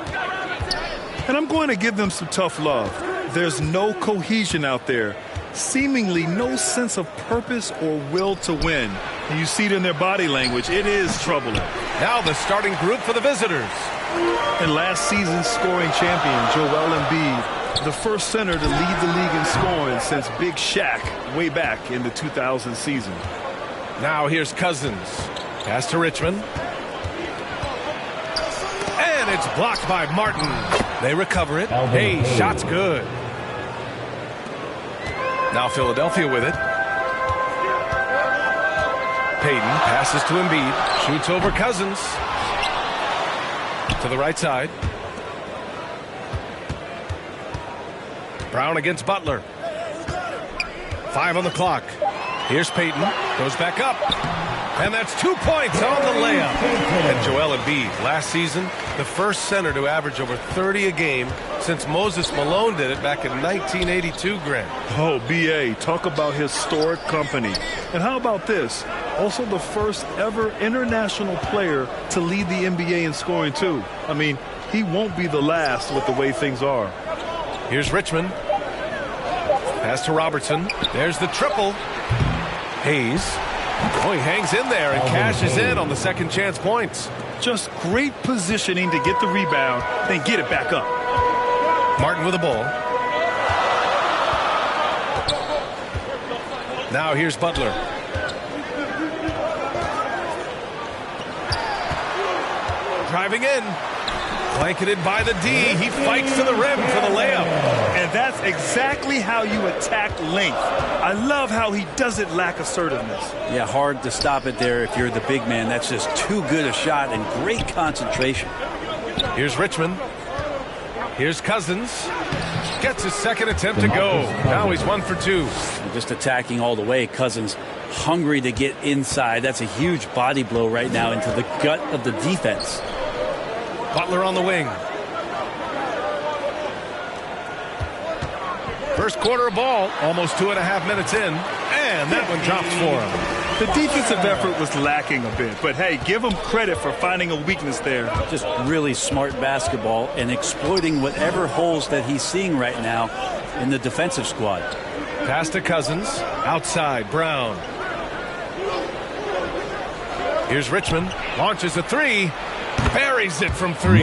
And I'm going to give them some tough love. There's no cohesion out there. Seemingly no sense of purpose or will to win. And you see it in their body language. It is troubling. Now the starting group for the visitors. And last season's scoring champion, Joel Embiid, the first center to lead the league in scoring since Big Shaq way back in the 2000 season. Now here's Cousins. Pass to Richmond. And it's blocked by Martin. They recover it. Hey, shot's good. Now Philadelphia with it. Payton passes to Embiid. Shoots over Cousins. To the right side. Brown against Butler. 5 on the clock. Here's Payton. Goes back up. And that's 2 points on the layup. And Joel Embiid, last season, the first center to average over 30 a game since Moses Malone did it back in 1982, Grant. Oh, B.A., talk about historic company. And how about this? Also the first ever international player to lead the NBA in scoring, too. I mean, he won't be the last with the way things are. Here's Richmond. Pass to Robertson. There's the triple. Hayes. Oh, he hangs in there and cashes in on the second chance points. Just great positioning to get the rebound, then get it back up. Martin with the ball. Now here's Butler. Driving in. Blanketed by the D. He fights to the rim for the layup. And that's exactly how you attack length. I love how he doesn't lack assertiveness. Yeah, hard to stop it there if you're the big man. That's just too good a shot and great concentration. Here's Richmond. Here's Cousins. Gets his second attempt to go. Now he's 1 for 2. Just attacking all the way. Cousins hungry to get inside. That's a huge body blow right now into the gut of the defense. Butler on the wing. First quarter of ball, almost 2.5 minutes in, and that one drops for him. The defensive effort was lacking a bit, but hey, give him credit for finding a weakness there. Just really smart basketball and exploiting whatever holes that he's seeing right now in the defensive squad. Pass to Cousins, outside, Brown. Here's Richmond, launches a three. Buries it from 3.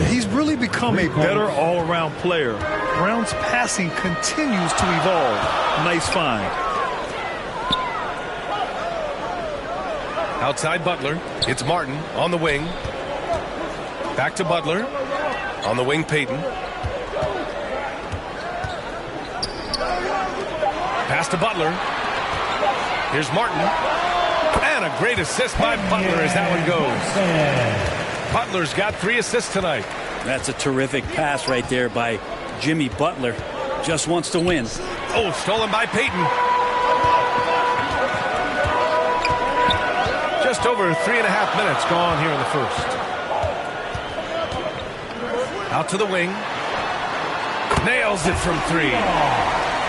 He's really become a better all-around player. Brown's passing continues to evolve. Nice find. Outside Butler. It's Martin on the wing. Back to Butler. On the wing, Payton. Pass to Butler. Here's Martin. And a great assist by Butler as that one goes. Butler's got 3 assists tonight. That's a terrific pass right there by Jimmy Butler. Just wants to win. Oh, stolen by Payton. Just over 3.5 minutes gone here in the first. Out to the wing. Nails it from 3.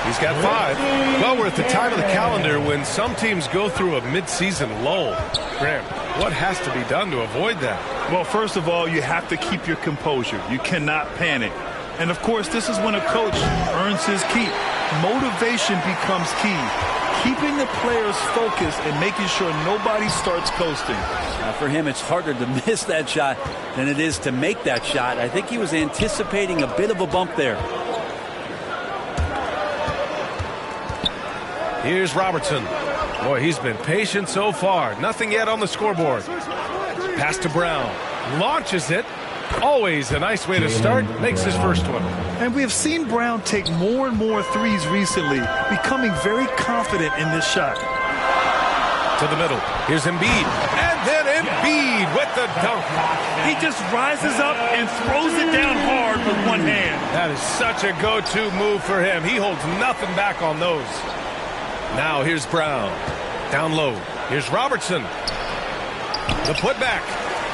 He's got 5. Well, we're at the time of the calendar when some teams go through a midseason lull. Graham, what has to be done to avoid that? Well, first of all, you have to keep your composure. You cannot panic. And, of course, this is when a coach earns his keep. Motivation becomes key. Keeping the players focused and making sure nobody starts coasting. For him, it's harder to miss that shot than it is to make that shot. I think he was anticipating a bit of a bump there. Here's Robertson. Boy, he's been patient so far. Nothing yet on the scoreboard. Pass to Brown. Launches it. Always a nice way to start. Makes his first one. And we have seen Brown take more and more threes recently, becoming very confident in this shot. To the middle. Here's Embiid. And then Embiid with the dunk. He just rises up and throws it down hard with one hand. That is such a go-to move for him. He holds nothing back on those. Now here's Brown. Down low. Here's Robertson. The putback.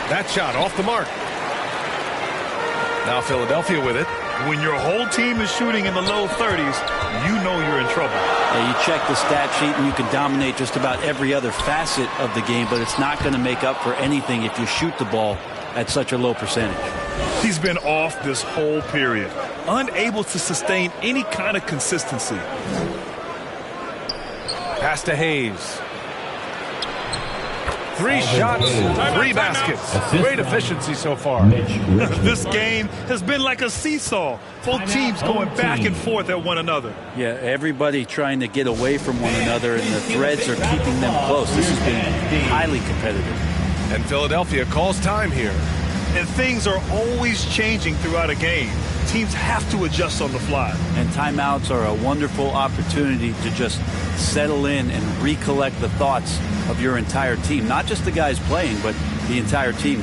That shot off the mark. Now Philadelphia with it. When your whole team is shooting in the low 30s, you know you're in trouble. Yeah, you check the stat sheet and you can dominate just about every other facet of the game, but it's not going to make up for anything if you shoot the ball at such a low percentage. He's been off this whole period, unable to sustain any kind of consistency. Pass to Hayes. 3 shots, 3 baskets. Great efficiency so far. This game has been like a seesaw. Both teams going back and forth at one another. Yeah, everybody trying to get away from one another, and the threads are keeping them close. This has been highly competitive. And Philadelphia calls time here. And things are always changing throughout a game. Teams have to adjust on the fly. And timeouts are a wonderful opportunity to just settle in and recollect the thoughts of your entire team. Not just the guys playing, but the entire team.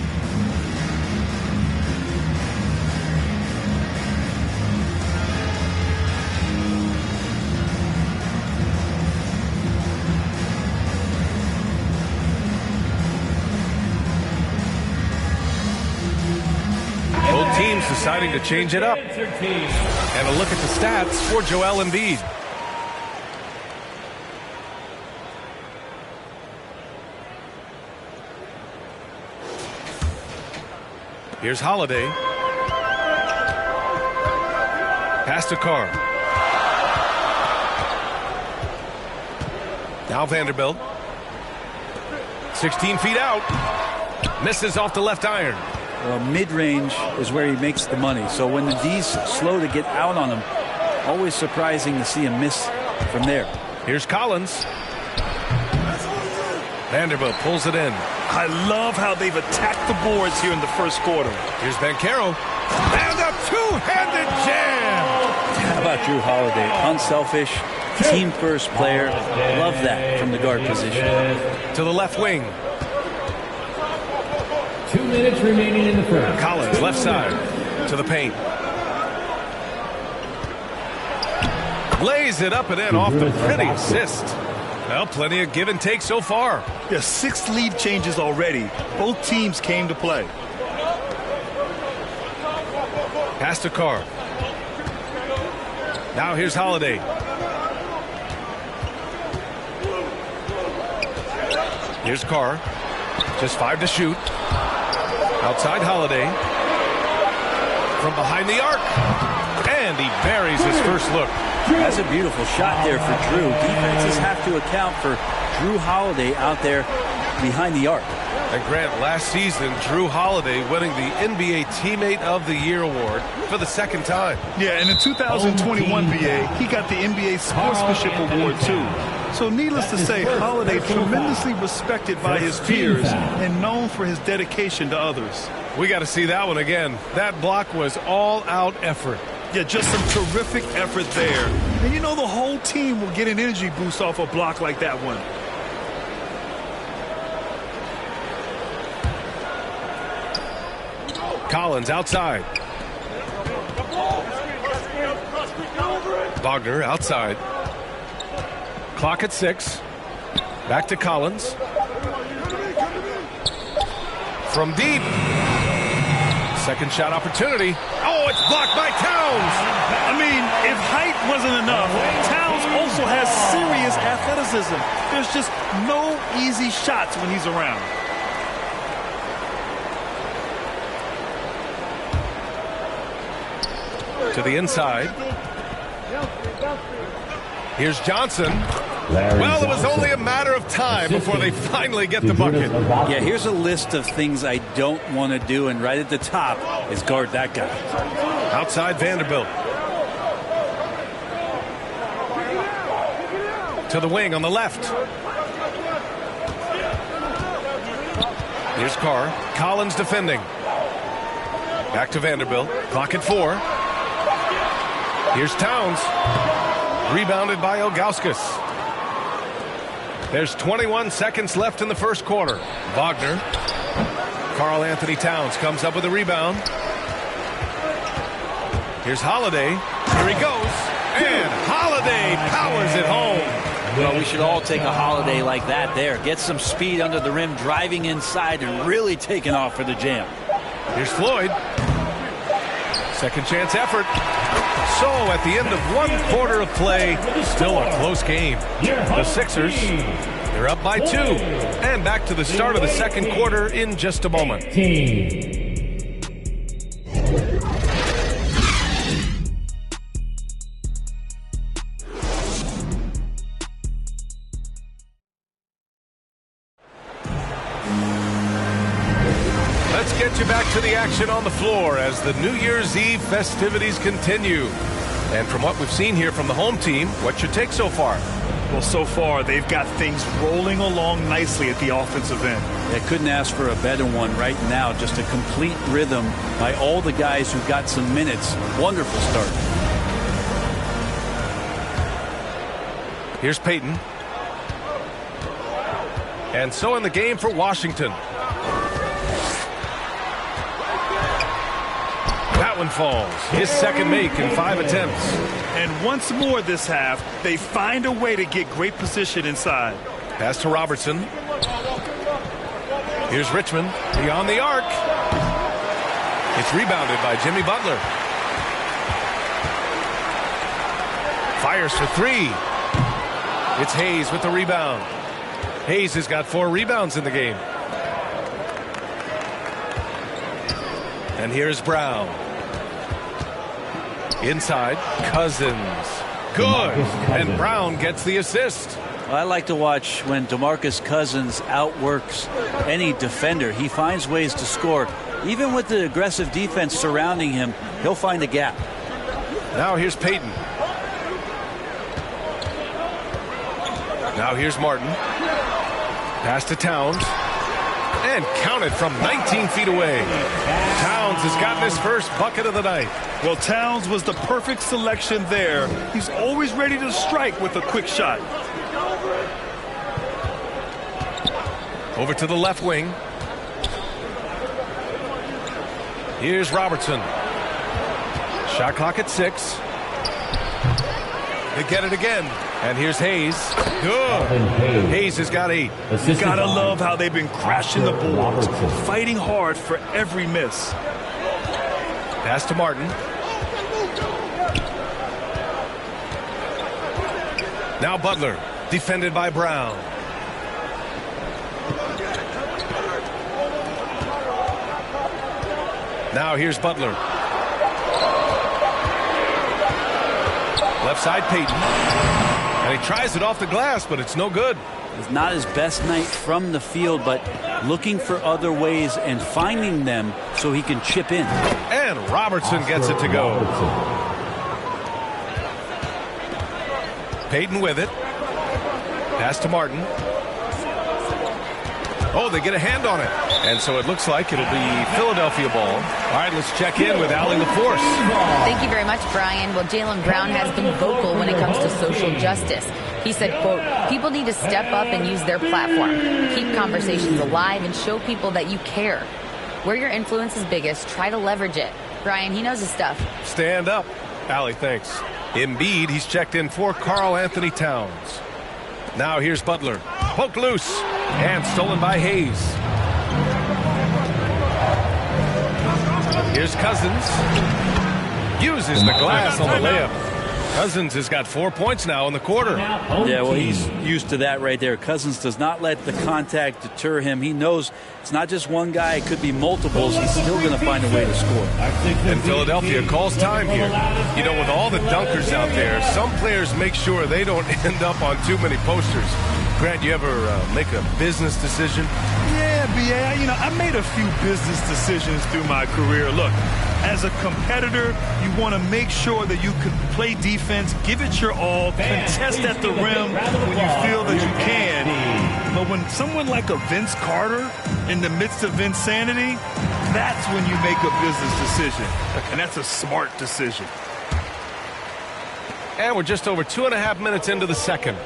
Both teams deciding to change it up. And a look at the stats for Joel Embiid. Here's Holiday. Pass to Carr. Now Vanderbilt. 16 feet out. Misses off the left iron. Well, mid-range is where he makes the money. So when the D's slow to get out on him, always surprising to see him miss from there. Here's Collins. Vanderbilt pulls it in. I love how they've attacked the boards here in the first quarter. Here's Banchero. And a two-handed jam. How about Drew Holiday? Unselfish, team-first player. Love that from the guard position. To the left wing. 2 minutes remaining in the first. Collins, left side. To the paint. Lays it up and in off the pretty assist. Well, plenty of give and take so far. Yeah, 6 lead changes already. Both teams came to play. Pass to Carr. Now here's Holiday. Here's Carr. Just 5 to shoot. Outside Holiday. From behind the arc. And he buries his first look. That's a beautiful shot there for Drew. Defenses have to account for Drew Holiday out there behind the arc. And Grant, last season, Drew Holiday winning the NBA Teammate of the Year award for the 2nd time. Yeah, and in 2021 BA, he got the NBA Sportsmanship Award too. So needless to say, Holiday tremendously respected by his peers and known for his dedication to others. We got to see that one again. That block was all-out effort. Yeah, just some terrific effort there. And you know the whole team will get an energy boost off a block like that one. Collins outside. Wagner outside. Clock at 6. Back to Collins. From deep. Second shot opportunity. Oh, it's blocked by Towns. I mean, if height wasn't enough, Towns also has serious athleticism. There's just no easy shots when he's around. To the inside. Here's Johnson. Well, it was only a matter of time before they finally get the bucket. Yeah, here's a list of things I don't want to do, and right at the top is guard that guy. Outside Vanderbilt. To the wing on the left. Here's Carr. Collins defending. Back to Vanderbilt. Clock at 4. Here's Towns. Rebounded by Ilgauskas. There's 21 seconds left in the first quarter. Wagner. Karl Anthony Towns comes up with a rebound. Here's Holiday. Here he goes. And Holiday powers it home. Well, we should all take a Holiday like that there. Get some speed under the rim, driving inside, and really taking off for the jam. Here's Floyd. Second chance effort. So at the end of one quarter of play, still a close game. The Sixers, they're up by 2. And back to the start of the second quarter in just a moment. Let's get you back to the action on the floor as the New Year's Eve festivities continue. And from what we've seen here from the home team, what's your take so far? Well, so far, they've got things rolling along nicely at the offensive end. They couldn't ask for a better one right now. Just a complete rhythm by all the guys who got some minutes. Wonderful start. Here's Payton. And so in the game for Washington. That one falls. His second make in 5 attempts. And once more this half, they find a way to get great position inside. Pass to Robertson. Here's Richmond beyond the arc. It's rebounded by Jimmy Butler. Fires for 3. It's Hayes with the rebound. Hayes has got 4 rebounds in the game. And here's Brown. Inside, Cousins. Good. And Brown gets the assist. Well, I like to watch when DeMarcus Cousins outworks any defender. He finds ways to score. Even with the aggressive defense surrounding him, he'll find a gap. Now here's Payton. Now here's Martin. Pass to Towns. And counted from 19 feet away. Towns has gotten his first bucket of the night. Well, Towns was the perfect selection there. He's always ready to strike with a quick shot. Over to the left wing. Here's Robertson. Shot clock at 6. They get it again. And here's Hayes. Good. Hayes has got 8. You gotta love how they've been crashing the boards, fighting hard for every miss. Pass to Martin. Now Butler, defended by Brown. Now here's Butler. Left side, Payton. And he tries it off the glass, but it's no good. It's not his best night from the field, but looking for other ways and finding them so he can chip in. And Robertson gets it to go. Payton with it. Pass to Martin. Oh, they get a hand on it. And so it looks like it'll be Philadelphia ball. All right, let's check in with Allie LaForce. Thank you very much, Brian. Well, Jaylen Brown has been vocal when it comes to social justice. He said, quote, people need to step up and use their platform. Keep conversations alive and show people that you care. Where your influence is biggest, try to leverage it. Brian, he knows his stuff. Stand up. Allie, thanks. Embiid, he's checked in for Karl Anthony Towns. Now here's Butler. Poked loose. And stolen by Hayes. Here's Cousins. Uses the glass on the layup. Cousins has got 4 points now in the quarter. Yeah, well, he's used to that right there. Cousins does not let the contact deter him. He knows it's not just one guy. It could be multiples. He's still going to find a way to score. And Philadelphia calls time here. You know, with all the dunkers out there, some players make sure they don't end up on too many posters. Grant, you ever make a business decision? Yeah, B.A., you know, I made a few business decisions through my career. Look, as a competitor, you want to make sure that you can play defense, give it your all, contest at the rim when you feel that you can. But when someone like a Vince Carter in the midst of insanity, that's when you make a business decision. And that's a smart decision. And we're just over 2.5 minutes into the second.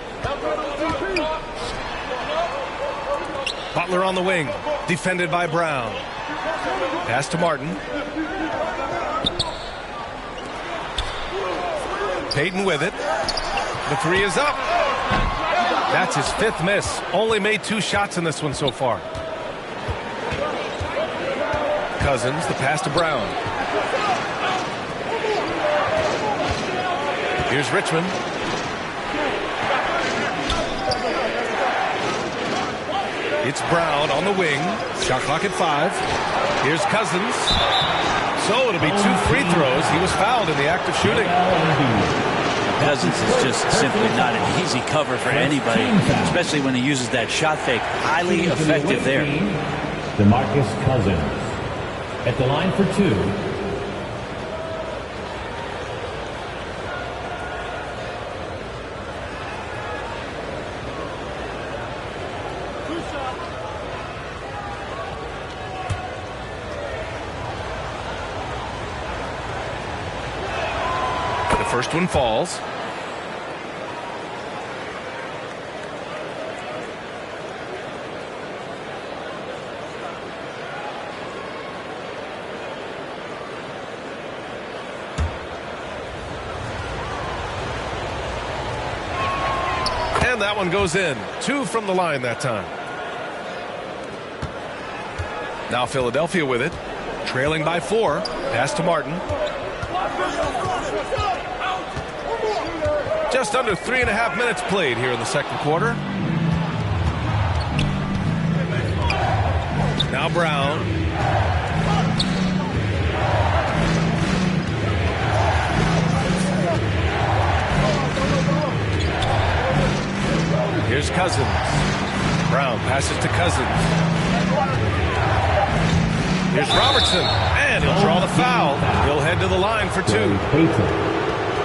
Butler on the wing, defended by Brown. Pass to Martin. Payton with it. The three is up. That's his 5th miss. Only made 2 shots in this one so far. Cousins, the pass to Brown. Here's Richmond. It's Brown on the wing. Shot clock at 5. Here's Cousins. So it'll be 2 free throws. He was fouled in the act of shooting. Cousins is just simply not an easy cover for anybody, especially when he uses that shot fake. Highly effective there. DeMarcus Cousins at the line for 2. First one falls. And that one goes in. 2 from the line that time. Now Philadelphia with it. Trailing by 4. Pass to Martin. Just under 3.5 minutes played here in the second quarter. Now Brown. Here's Cousins. Brown passes to Cousins. Here's Robertson. And he'll draw the foul. He'll head to the line for 2.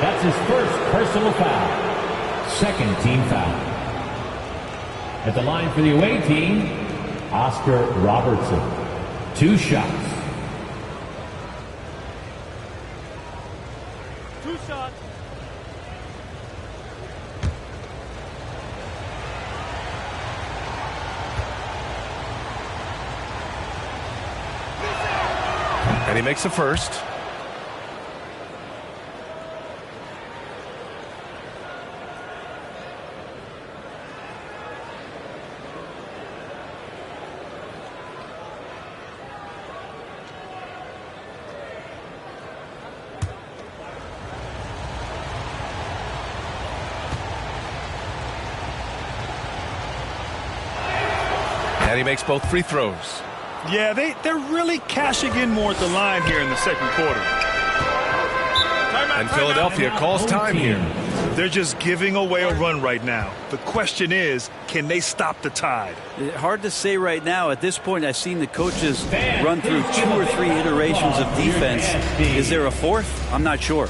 That's his first personal foul. 2nd team foul. At the line for the away team, Oscar Robertson. 2 shots. 2 shots. And he makes the first. And he makes both free throws. Yeah, they're really cashing in more at the line here in the second quarter. And Philadelphia calls time here. They're just giving away a run right now. The question is, can they stop the tide? Hard to say right now. At this point, I've seen the coaches run through 2 or 3 iterations of defense. Is there a 4th? I'm not sure.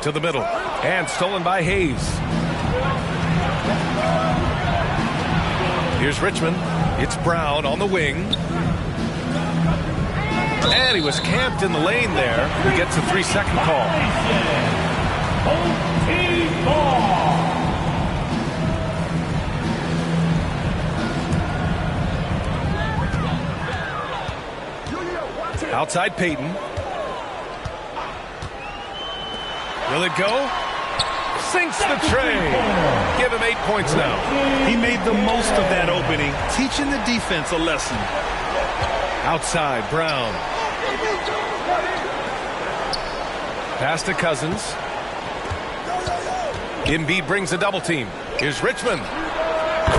To the middle. And stolen by Hayes. Here's Richmond. It's Brown on the wing. And he was camped in the lane there. He gets a 3-second call. Outside Payton. Will it go? Sinks the tray. Give him 8 points now. He made the most of that opening, teaching the defense a lesson. Outside, Brown. Pass to Cousins. Embiid brings a double team. Here's Richmond.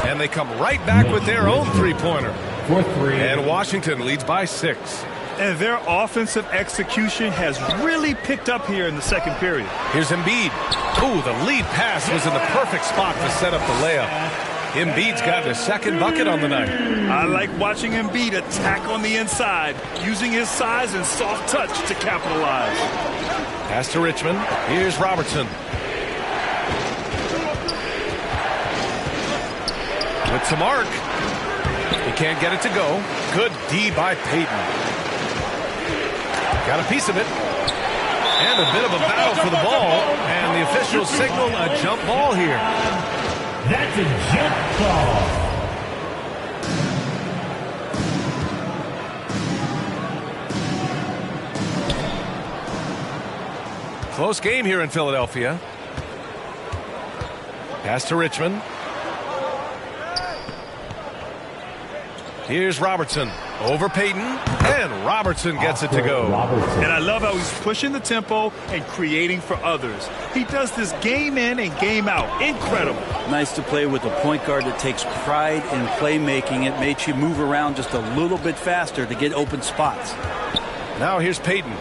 And they come right back with their own three-pointer. And Washington leads by 6. And their offensive execution has really picked up here in the second period. Here's Embiid. Ooh, the lead pass was in the perfect spot to set up the layup. Embiid's got his second bucket on the night. I like watching Embiid attack on the inside, using his size and soft touch to capitalize. Pass to Richmond. Here's Robertson. With some arc. He can't get it to go. Good D by Payton. Got a piece of it. And a bit of a battle for the ball. And the officials signal a jump ball here. That's a jump ball. Close game here in Philadelphia. Pass to Richmond. Here's Robertson. Over Payton. And Robertson gets it to go. And I love how he's pushing the tempo and creating for others. He does this game in and game out. Incredible. Nice to play with a point guard that takes pride in playmaking. It makes you move around just a little bit faster to get open spots. Now here's Payton.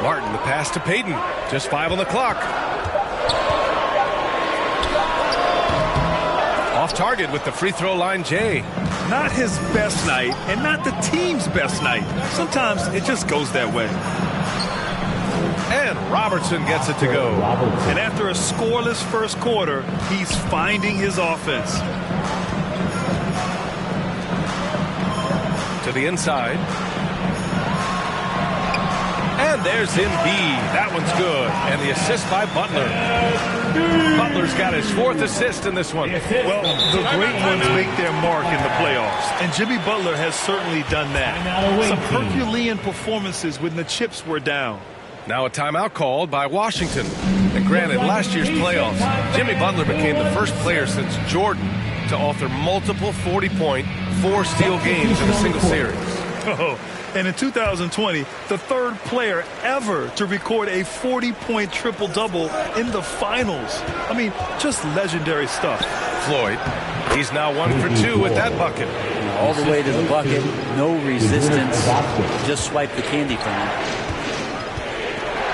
Martin, the pass to Payton. Just 5 on the clock. Off target with the free throw line, Jay. Not his best night and not the team's best night. Sometimes it just goes that way. And Robertson gets it to go. And after a scoreless first quarter, he's finding his offense. To the inside. And there's Embiid. That one's good. And the assist by Butler. Butler's got his 4th assist in this one. Well, the great ones make their mark in the playoffs. And Jimmy Butler has certainly done that. Some Herculean performances when the chips were down. Now a timeout called by Washington. And granted, last year's playoffs, Jimmy Butler became the first player since Jordan to author multiple 40-point, 4-steal games in a single series. Oh. And in 2020, the third player ever to record a 40-point triple-double in the finals. I mean, just legendary stuff. Floyd, he's now 1 for 2 with that bucket. All the way to the bucket, no resistance. Just swipe the candy from him.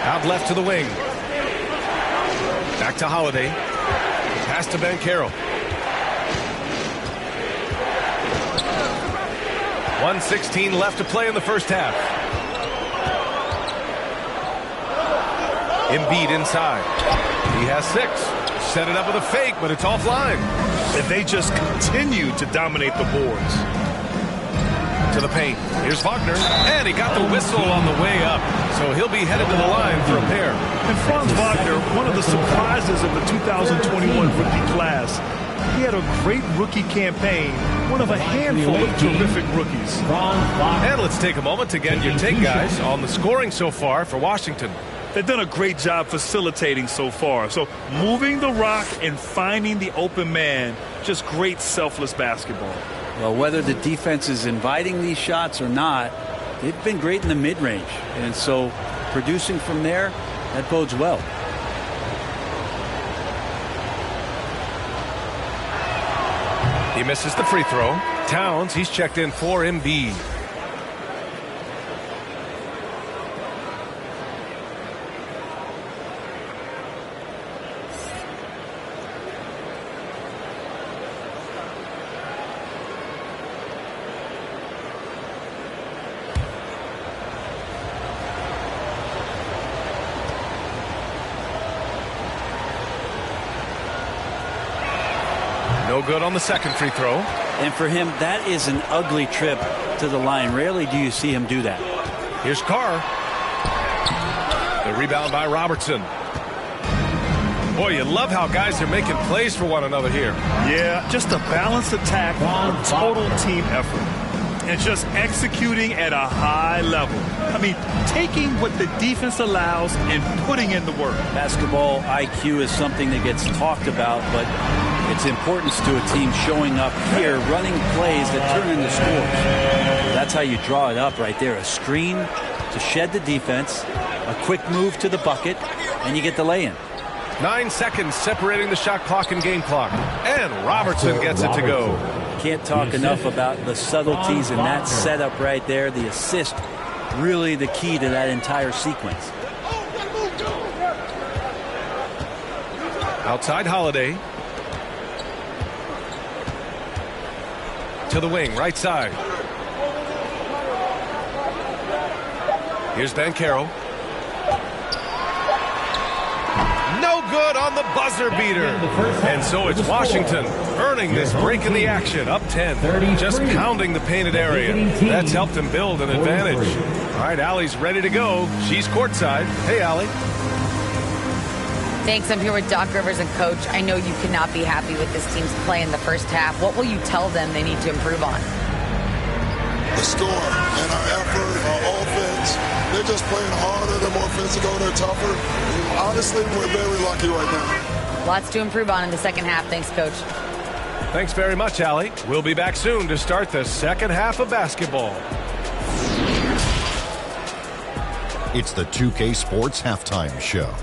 Out left to the wing. Back to Holiday. Pass to Banchero. 1:16 left to play in the first half. Embiid inside. He has 6. Set it up with a fake, but it's offline. And they just continue to dominate the boards. To the paint. Here's Wagner. And he got the whistle on the way up. So he'll be headed to the line for a pair. And Franz Wagner, one of the surprises of the 2021 rookie class. He had a great rookie campaign, one of a handful of terrific rookies. And let's take a moment to get your take, guys, on the scoring so far for Washington. They've done a great job facilitating so far. So moving the rock and finding the open man, just great selfless basketball. Well, whether the defense is inviting these shots or not, they've been great in the mid-range. And so producing from there, that bodes well. He misses the free throw. Towns, he's checked in for Embiid. No good on the second free throw. And for him, that is an ugly trip to the line. Rarely do you see him do that. Here's Carr. The rebound by Robertson. Boy, you love how guys are making plays for one another here. Yeah, just a balanced attack, a total team effort. and just executing at a high level. I mean, taking what the defense allows and putting in the work. Basketball IQ is something that gets talked about, but its importance to a team showing up here, running plays that turn into scores. That's how you draw it up right there. A screen to shed the defense, a quick move to the bucket, and you get the lay-in. 9 seconds separating the shot clock and game clock. And Robertson gets it to go. Can't talk enough about the subtleties in that setup right there. The assist, really the key to that entire sequence. Outside Holiday. To the wing, right side. Here's Banchero. No good on the buzzer beater. And so it's Washington earning this break in the action. Up 10. Just pounding the painted area. That's helped him build an advantage. All right, Allie's ready to go. She's courtside. Hey, Allie. Thanks. I'm here with Doc Rivers and Coach. I know you cannot be happy with this team's play in the first half. What will you tell them they need to improve on? The score and our effort, our offense. They're just playing harder. They're more physical. They're tougher. Honestly, we're very lucky right now. Lots to improve on in the second half. Thanks, Coach. Thanks very much, Allie. We'll be back soon to start the second half of basketball. It's the 2K Sports Halftime Show.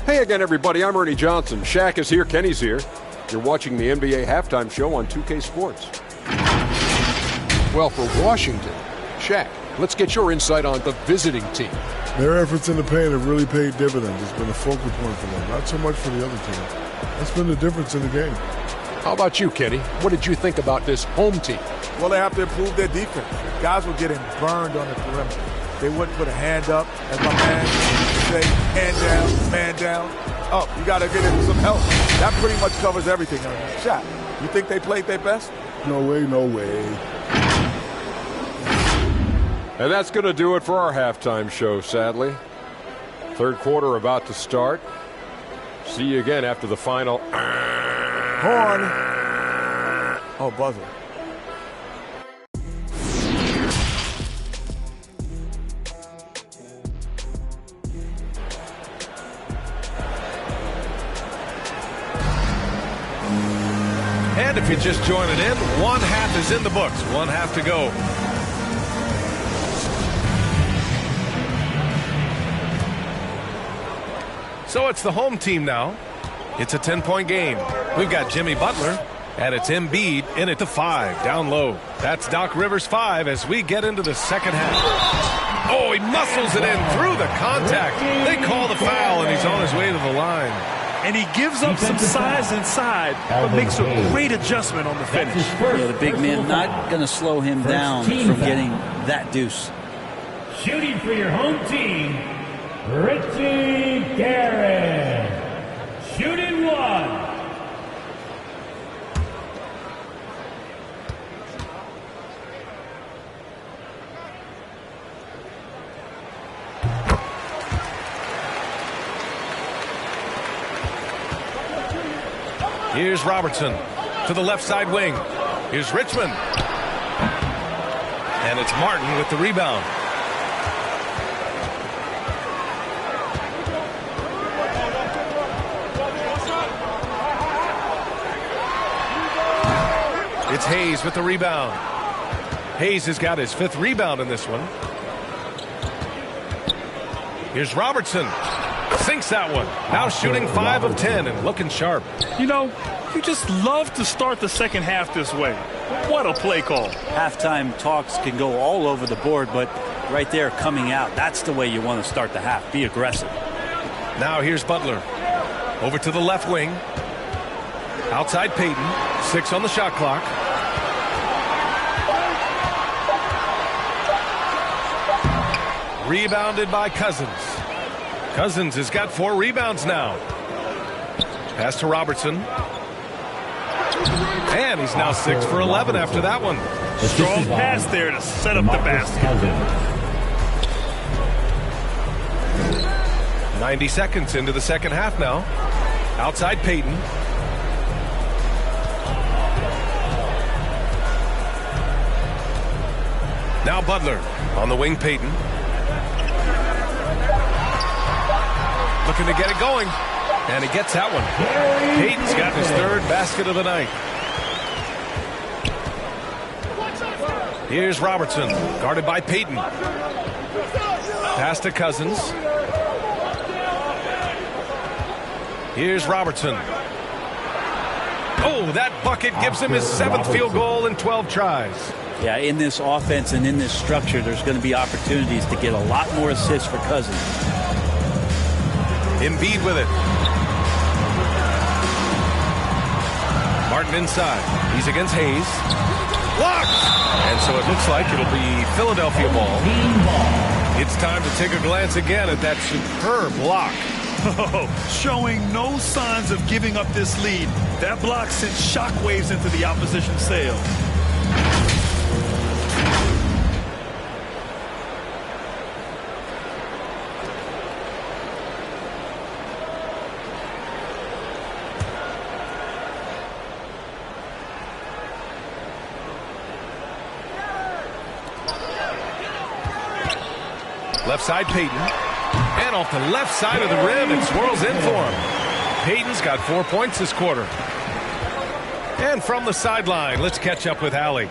Hey again, everybody. I'm Ernie Johnson. Shaq is here. Kenny's here. You're watching the NBA Halftime Show on 2K Sports. Well, for Washington, Shaq, let's get your insight on the visiting team. Their efforts in the paint have really paid dividends. It's been a focal point for them, not so much for the other team. That's been the difference in the game. How about you, Kenny? What did you think about this home team? Well, they have to improve their defense. Guys were getting burned on the perimeter. They wouldn't put a hand up, as my man used to say, man down. Oh, you got to get into some help. That pretty much covers everything. Shaq, you think they played their best? No way, no way. And that's going to do it for our halftime show, sadly. Third quarter about to start. See you again after the final. Horn. Oh, buzzer. And if you're just joining in, one half is in the books. One half to go. So it's the home team now. It's a 10-point game. We've got Jimmy Butler, and it's Embiid in at the 5, down low. That's Doc Rivers 5 as we get into the second half. Oh, he muscles it in through the contact. They call the foul, and he's on his way to the line. And he gives up some size inside, but makes a great adjustment on the finish. Yeah, the big man not going to slow him down from getting that deuce. Shooting for your home team, Richie Garrett. Shooting one. Here's Robertson to the left side wing. Here's Richmond. And it's Martin with the rebound. It's Hayes with the rebound. Hayes has got his 5th rebound in this one. Here's Robertson. Sinks that one. Now shooting 5 of 10 and looking sharp. You know, you just love to start the second half this way. What a play call. Halftime talks can go all over the board, but right there coming out, that's the way you want to start the half. Be aggressive. Now here's Butler. Over to the left wing. Outside Payton. 6 on the shot clock. Rebounded by Cousins. Cousins has got 4 rebounds now. Pass to Robertson. And he's now 6 for 11 after that one. Strong pass there to set up the basket. 90 seconds into the second half now. Outside Payton. Now Butler on the wing, Payton. Looking to get it going. And he gets that one. Payton's got his third basket of the night. Here's Robertson, guarded by Payton. Pass to Cousins. Here's Robertson. Oh, that bucket gives him his 7th field goal in 12 tries. Yeah, in this offense and in this structure, there's going to be opportunities to get a lot more assists for Cousins. Embiid with it. Martin inside. He's against Hayes. Blocked! And so it looks like it'll be Philadelphia ball. It's time to take a glance again at that superb block. Oh, showing no signs of giving up this lead. That block sent shockwaves into the opposition sail. Left side, Payton. And off the left side of the rim, it swirls in for him. Payton's got 4 points this quarter. And from the sideline, let's catch up with Allie.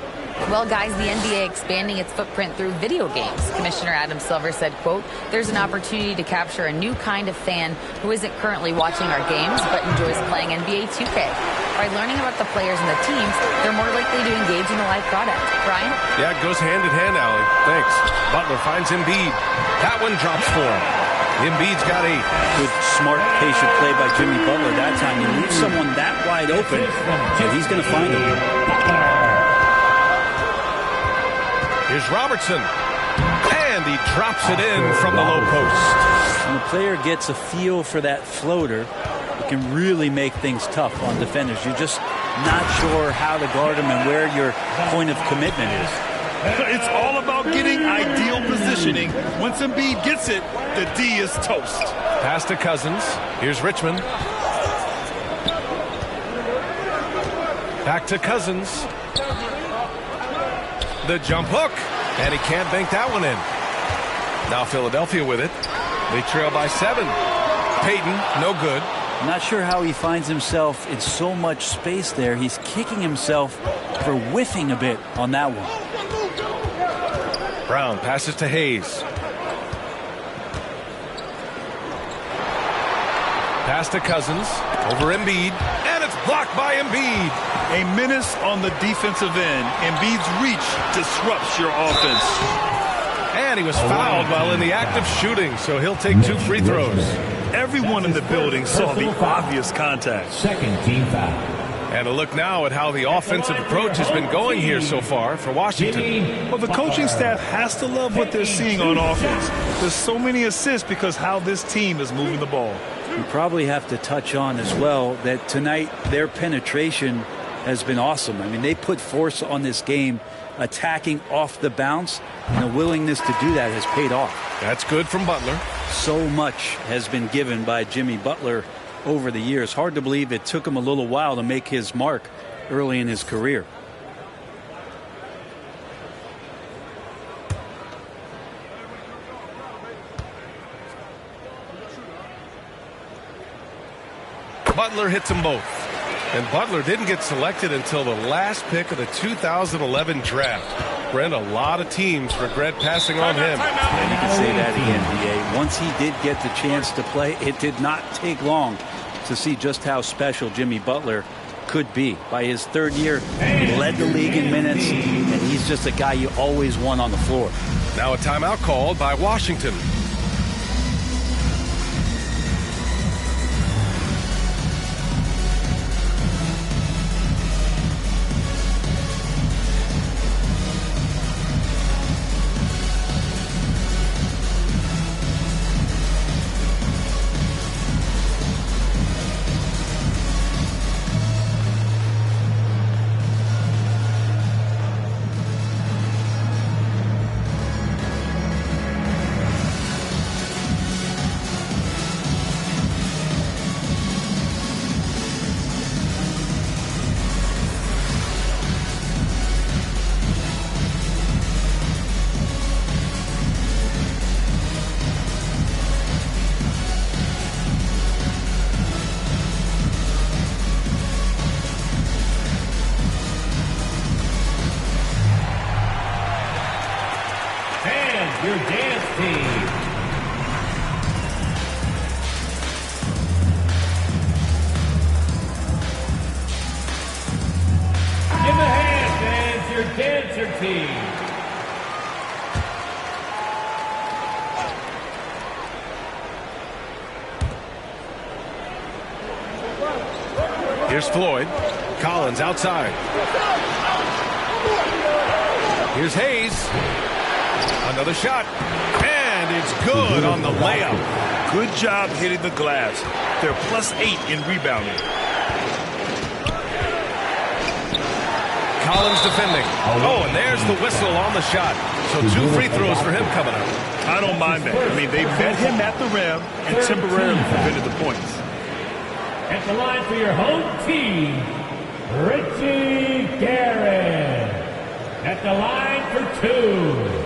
Well, guys, the NBA expanding its footprint through video games. Commissioner Adam Silver said, quote, "There's an opportunity to capture a new kind of fan who isn't currently watching our games but enjoys playing NBA 2K. By learning about the players and the teams, they're more likely to engage in the live product." Brian? Yeah, it goes hand in hand, Allie. Thanks. Butler finds Embiid. That one drops for him. Embiid's got 8. Good, smart, patient play by Jimmy Butler that time. You leave someone that wide open, and he's going to find him. Here's Robertson. And he drops it in from the low post. When the player gets a feel for that floater, it can really make things tough on defenders. You're just not sure how to guard them and where your point of commitment is. It's all about getting ideal positioning. Once Embiid gets it, the D is toast. Pass to Cousins. Here's Richmond. Back to Cousins. The jump hook. And he can't bank that one in. Now Philadelphia with it. They trail by 7. Payton, no good. I'm not sure how he finds himself in so much space there. He's kicking himself for whiffing a bit on that one. Brown passes to Hayes. Pass to Cousins. Over Embiid. And it's blocked by Embiid. A menace on the defensive end. Embiid's reach disrupts your offense. And he was fouled while in the act of shooting, so he'll take 2 free throws. Everyone in the building saw the obvious contact. Second team foul. And a look now at how the offensive approach has been going here so far for Washington. Well, the coaching staff has to love what they're seeing on offense. There's so many assists because how this team is moving the ball. You probably have to touch on as well that tonight their penetration has been awesome. I mean, they put force on this game, attacking off the bounce, and the willingness to do that has paid off. That's good from Butler. So much has been given by Jimmy Butler over the years. Hard to believe it took him a little while to make his mark early in his career. Butler hits them both. And Butler didn't get selected until the last pick of the 2011 draft. Brent, a lot of teams regret passing on him. And you can say that again, DA. Once he did get the chance to play, it did not take long to see just how special Jimmy Butler could be. By his 3rd year, he led the league in minutes, and he's just a guy you always want on the floor. Now a timeout called by Washington. team. Give a hand, fans, your dancer team. Here's Floyd. Collins outside. Here's Hayes. Another shot. And it's good on the layup. Good job hitting the glass. They're +8 in rebounding. Collins defending. Oh, and there's the whistle on the shot. So 2 free throws for him coming up. I don't mind that. I mean, they met him at the rim and temporarily prevented the points. At the line for your home team, Richie Garrett. At the line for 2.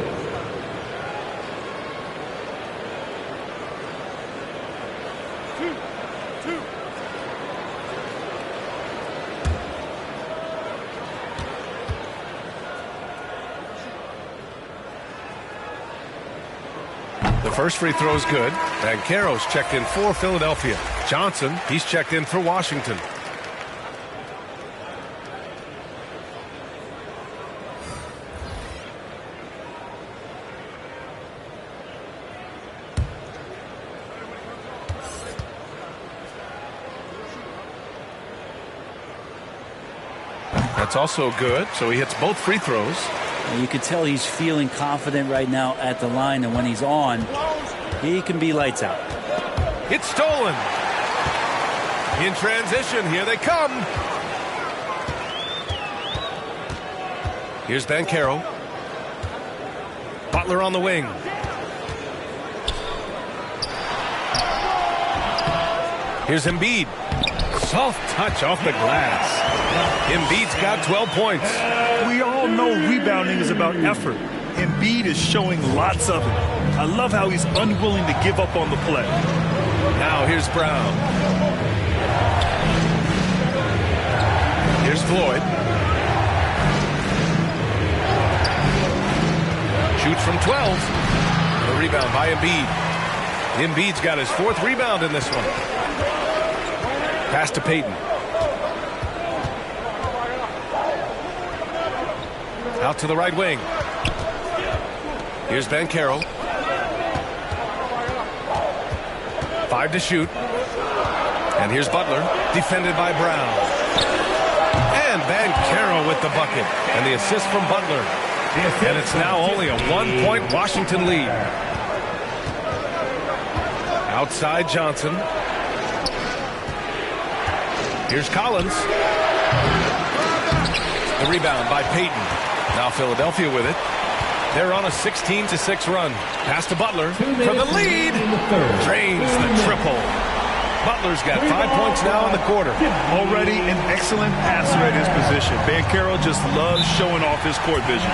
The first free throw is good. Banchero's checked in for Philadelphia. Johnson, he's checked in for Washington. That's also good, so he hits both free throws. You can tell he's feeling confident right now at the line, and when he's on, he can be lights out. It's stolen. In transition, here they come. Here's Banchero. Butler on the wing. Here's Embiid. Soft touch off the glass. Embiid's got 12 points. We all know rebounding is about effort. Embiid is showing lots of it. I love how he's unwilling to give up on the play. Now here's Brown. Here's Floyd. Shoots from 12. The rebound by Embiid. Embiid's got his 4th rebound in this one. Pass to Payton. Out to the right wing. Here's Banchero. 5 to shoot. And here's Butler, defended by Brown. And Banchero with the bucket. And the assist from Butler. And it's now only a 1-point Washington lead. Outside Johnson. Here's Collins. The rebound by Payton. Now Philadelphia with it. They're on a 16-6 run. Pass to Butler for the lead. Drains the triple. Butler's got 5 points now in the quarter. Already an excellent passer at his position. Banchero just loves showing off his court vision.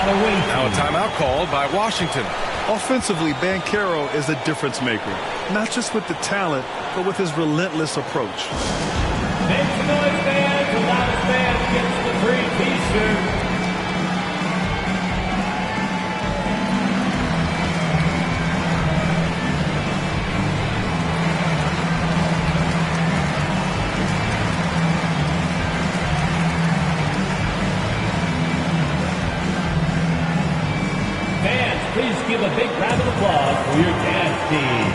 Now a timeout called by Washington. Offensively, Banchero is a difference maker. Not just with the talent, but with his relentless approach. Make some noise, fans. The loudest fan gets the free T-shirt. Please give a big round of applause for your dance team.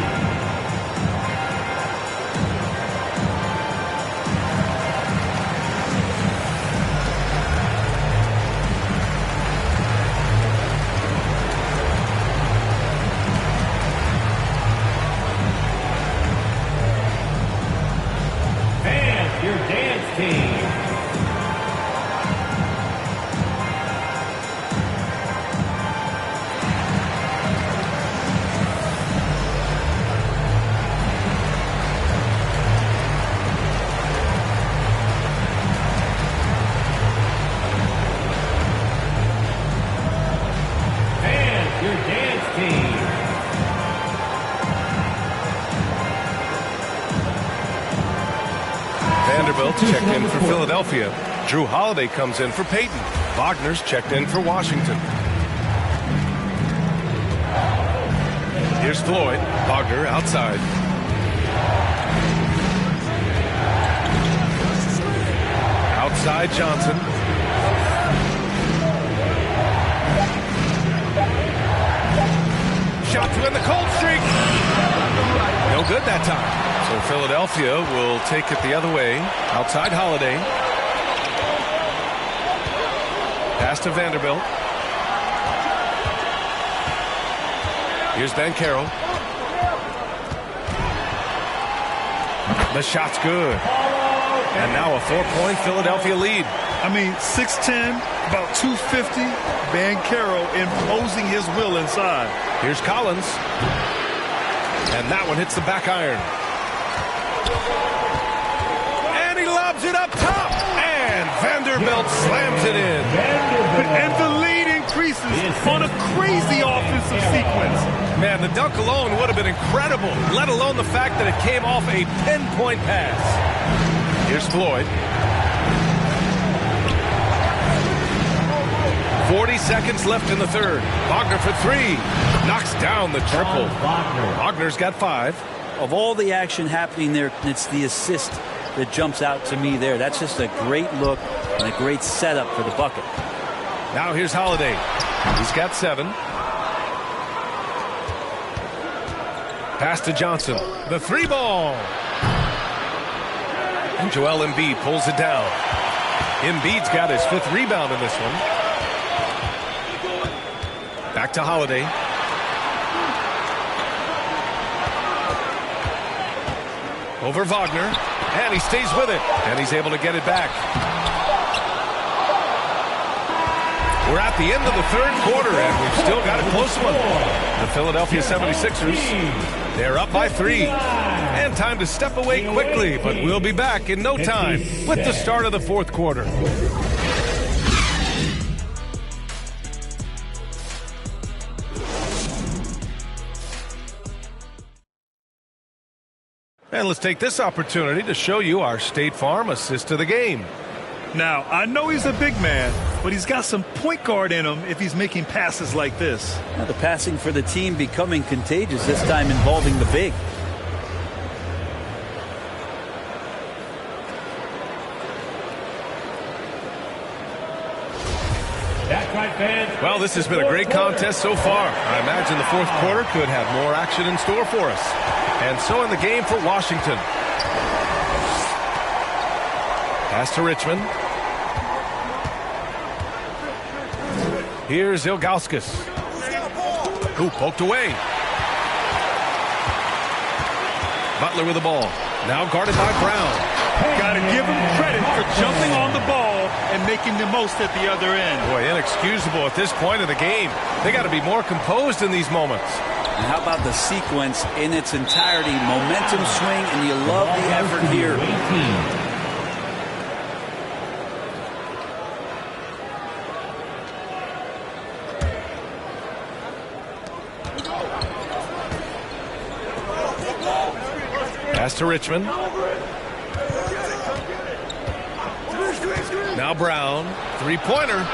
Fans, your dance team. Checked in for Philadelphia. Drew Holiday comes in for Payton. Wagner's checked in for Washington. Here's Floyd. Wagner outside. Outside Johnson. Shot to end the cold streak. No good that time. So Philadelphia will take it the other way. Outside Holiday. Pass to Vanderbilt. Here's Banchero. The shot's good. And now a 4-point Philadelphia lead. I mean, 6'10", about 250. Banchero imposing his will inside. Here's Collins. And that one hits the back iron. And he lobs it up top. And Vanderbilt slams it in. And the lead increases on a crazy offensive sequence. Man, the dunk alone would have been incredible, let alone the fact that it came off a pinpoint pass. Here's Floyd. 40 seconds left in the third. Wagner for three. Knocks down the triple. Wagner's got 5. Of all the action happening there, it's the assist that jumps out to me there. That's just a great look and a great setup for the bucket. Now here's Holiday. He's got 7. Pass to Johnson. The 3-ball. And Joel Embiid pulls it down. Embiid's got his 5th rebound in this one. Back to Holiday. Over Wagner. And he stays with it. And he's able to get it back. We're at the end of the third quarter, and we've still got a close one. The Philadelphia 76ers, they're up by 3. And time to step away quickly, but we'll be back in no time with the start of the fourth quarter. And let's take this opportunity to show you our State Farm assist to the game. Now, I know he's a big man, but he's got some point guard in him if he's making passes like this. Now, the passing for the team becoming contagious, this time involving the big. That's right, fans. Well, this has been a great contest so far. I imagine the fourth quarter could have more action in store for us. And so in the game for Washington. Pass to Richmond. Here's Ilgauskas. Who poked away. Butler with the ball. Now guarded by Brown. Got to give him credit for jumping on the ball and making the most at the other end. Boy, inexcusable at this point of the game. They got to be more composed in these moments. And how about the sequence in its entirety? Momentum swing, and you love the effort here. Pass to Richmond. Now Brown. Three-pointer.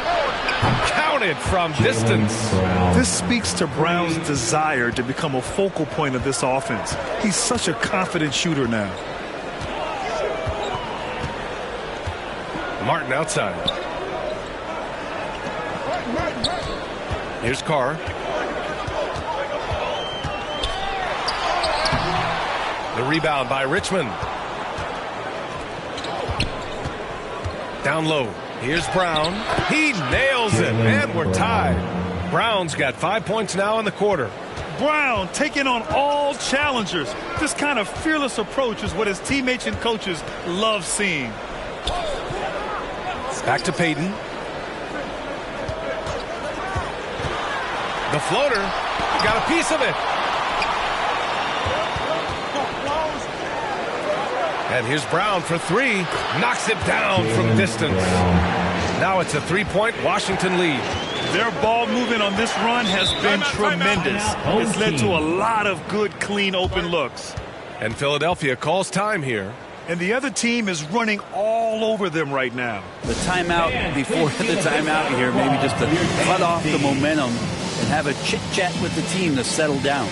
Counted from distance. This speaks to Brown's desire to become a focal point of this offense. He's such a confident shooter now. Martin outside. Here's Carr. The rebound by Richmond. Down low. Here's Brown. He nails it, and we're tied. Brown's got 5 points now in the quarter. Brown taking on all challengers. This kind of fearless approach is what his teammates and coaches love seeing. Back to Payton. The floater. Got a piece of it. And here's Brown for 3. Knocks it down from distance. Now it's a 3-point Washington lead. Their ball movement on this run has been tremendous. It's led to a lot of good, clean, open looks. And Philadelphia calls time here. And the other team is running all over them right now. The timeout before the timeout here, maybe just to cut off the momentum and have a chit-chat with the team to settle down.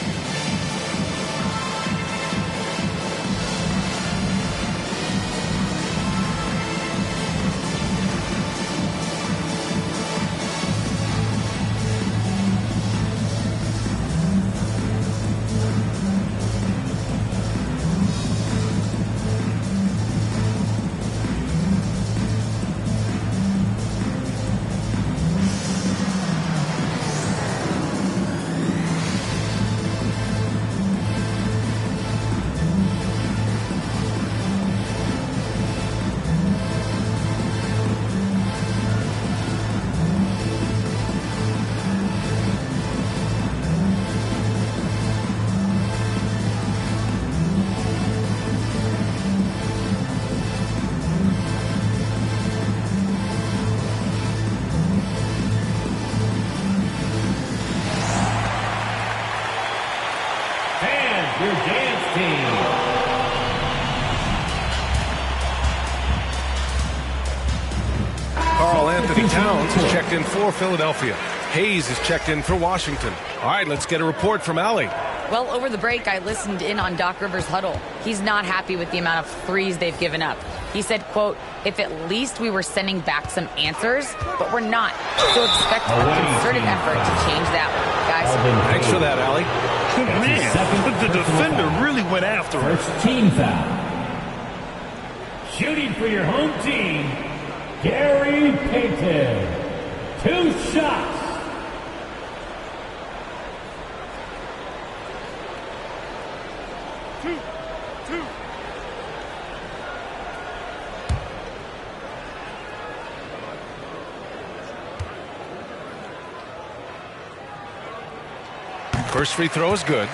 Anthony Towns is checked in for Philadelphia. Hayes is checked in for Washington. All right, let's get a report from Allie. Well, over the break, I listened in on Doc Rivers' huddle. He's not happy with the amount of threes they've given up. He said, quote, if at least we were sending back some answers, but we're not. So expect a concerted effort to change that one. Guys. Thanks for that, Allie. Man, the defender really went after him. First team foul. Shooting for your home team, Gary Payton. 2 shots. First free throw is good.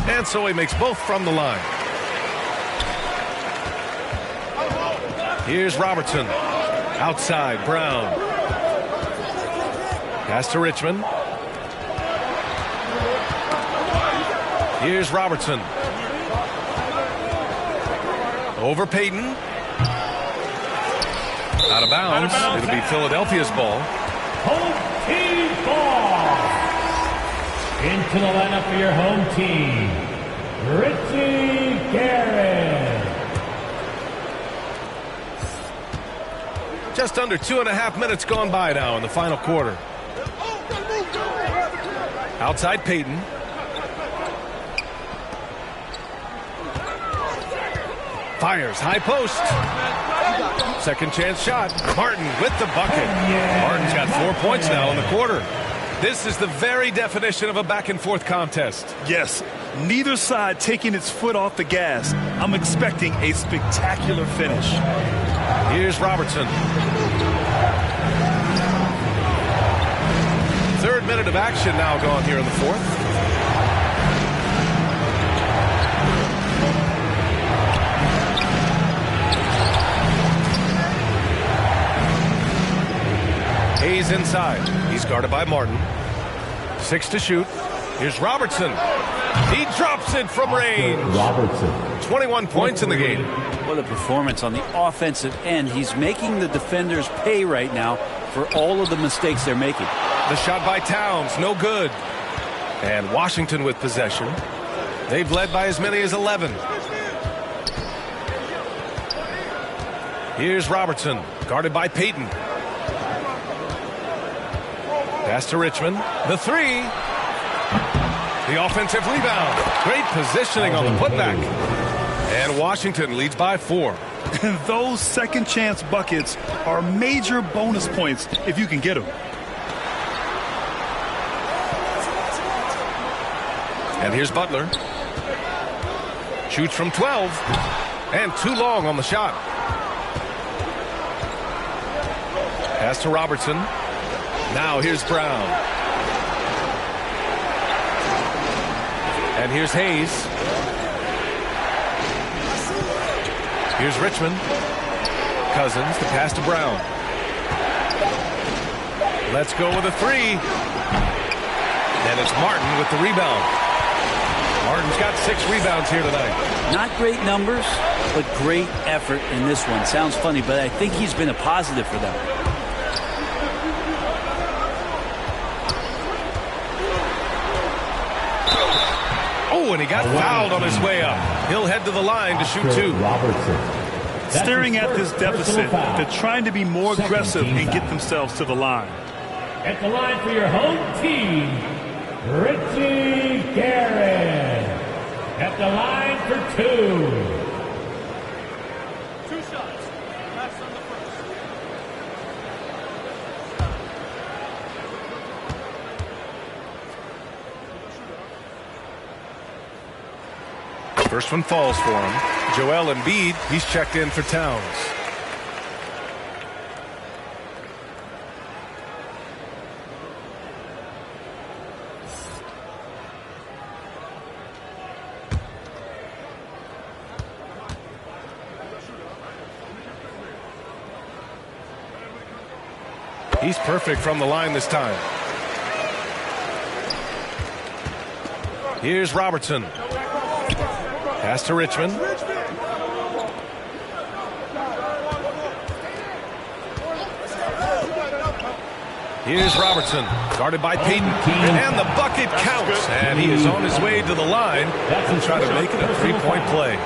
And so he makes both from the line. Here's Robertson. Outside, Brown. Pass to Richmond. Here's Robertson. Over Payton. Out of bounds. It'll be Philadelphia's ball. Home team ball. Into the lineup for your home team, Richie Garrett. Just under 2.5 minutes gone by now in the final quarter. Outside Payton. Fires, high post. Second chance shot. Martin with the bucket. Martin's got 4 points now in the quarter. This is the very definition of a back-and-forth contest. Yes, neither side taking its foot off the gas. I'm expecting a spectacular finish. Here's Robertson. Third minute of action now gone here in the fourth. Hayes inside. He's guarded by Martin. 6 to shoot. Here's Robertson. He drops it from range. Robertson. 21 points in the game. What a performance on the offensive end. He's making the defenders pay right now for all of the mistakes they're making. The shot by Towns, no good. And Washington with possession. They've led by as many as 11. Here's Robertson, guarded by Payton. Pass to Richmond. The three. The offensive rebound. Great positioning on the putback. And Washington leads by 4. And those second chance buckets are major bonus points if you can get them. And here's Butler. Shoots from 12. And too long on the shot. Pass to Robertson. Now here's Brown. And here's Hayes. Here's Richmond. Cousins, the pass to Brown. Let's go with a three. And it's Martin with the rebound. Martin's got 6 rebounds here tonight. Not great numbers, but great effort in this one. Sounds funny, but I think he's been a positive for them. Oh, and he got fouled on his way up. He'll head to the line to shoot 2. Staring at this deficit, they're trying to be more aggressive and get themselves to the line. At the line for your home team, Richie Garrett. At the line for 2. 2 shots. Last on the first. First one falls for him. Joel Embiid, he's checked in for Towns. He's perfect from the line this time. Here's Robertson. Pass to Richmond. Here's Robertson, guarded by Payton, and the bucket counts, and he is on his way to the line to try to make it a three-point play.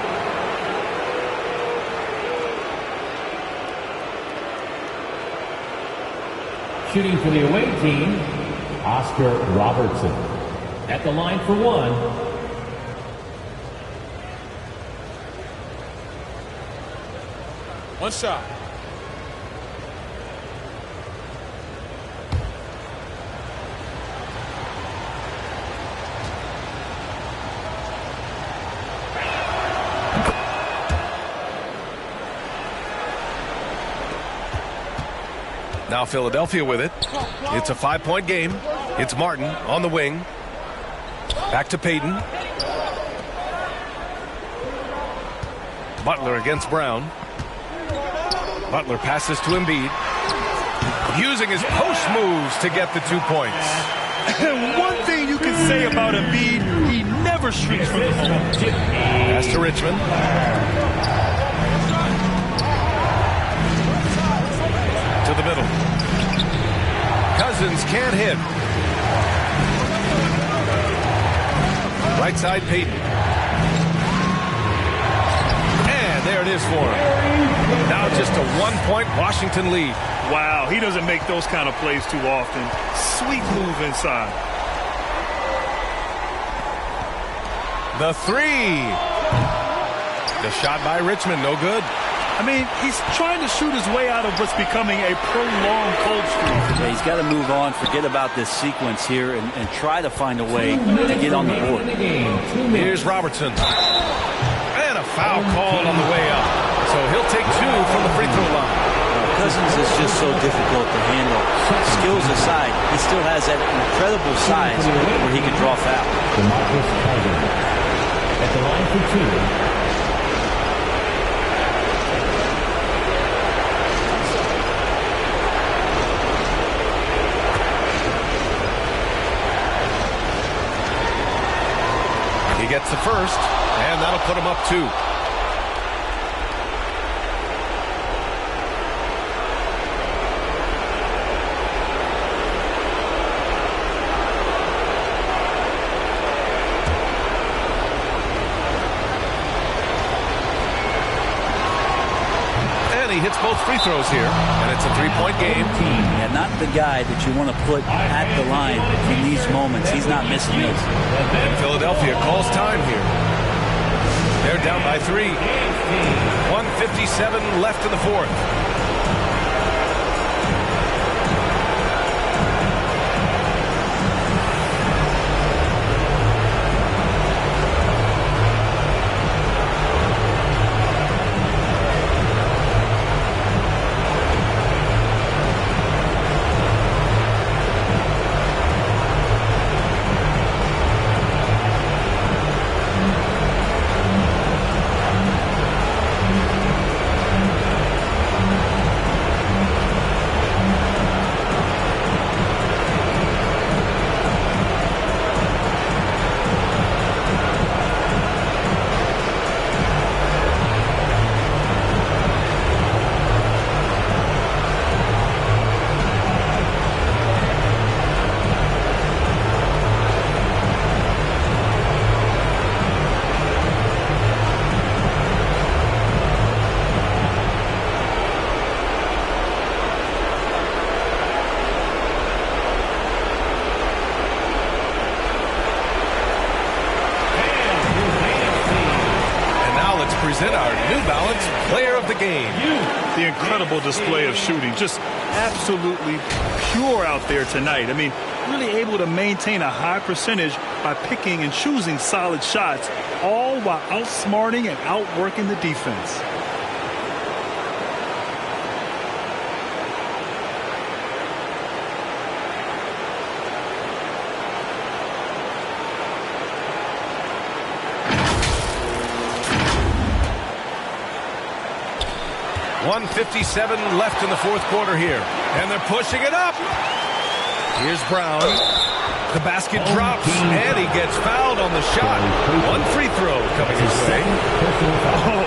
Shooting for the away team, Oscar Robertson. At the line for one. One shot. Now Philadelphia with it. It's a 5-point game. It's Martin on the wing. Back to Payton. Butler against Brown. Butler passes to Embiid. Using his post moves to get the 2 points. And one thing you can say about Embiid, he never shrinks from the moment. Pass to Richmond. To the middle. Cousins can't hit. Right side, Payton. And there it is for him. Now just a 1-point Washington lead. Wow, he doesn't make those kind of plays too often. Sweet move inside. The three. The shot by Richmond, no good. I mean, he's trying to shoot his way out of what's becoming a prolonged cold streak. Yeah, he's got to move on, forget about this sequence here, and try to find a way to get on the board. Here's Robertson. And a foul called on the way up. So he'll take 2 from the free throw line. Cousins is just so difficult to handle. Skills aside, he still has that incredible size where he can draw foul. DeMarcus Cousins. At the line for 2. He gets the first, and that'll put him up 2. And he hits both free throws here, and it's a 3-point game. Yeah, not the guy that you want to put at the line in these moments. He's not missing these. And Philadelphia calls time here. They're down by 3. 1:57 left in the fourth. Present our New Balance Player of the Game. The incredible display of shooting, just absolutely pure out there tonight. I mean, really able to maintain a high percentage by picking and choosing solid shots, all while outsmarting and outworking the defense. .157 left in the fourth quarter here. And they're pushing it up. Here's Brown. The basket drops, and he gets fouled on the shot. One free throw coming his way. Oh,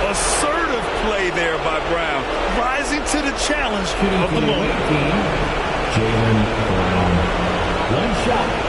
assertive play there by Brown. Rising to the challenge of the moment. Jaylen Brown. One shot.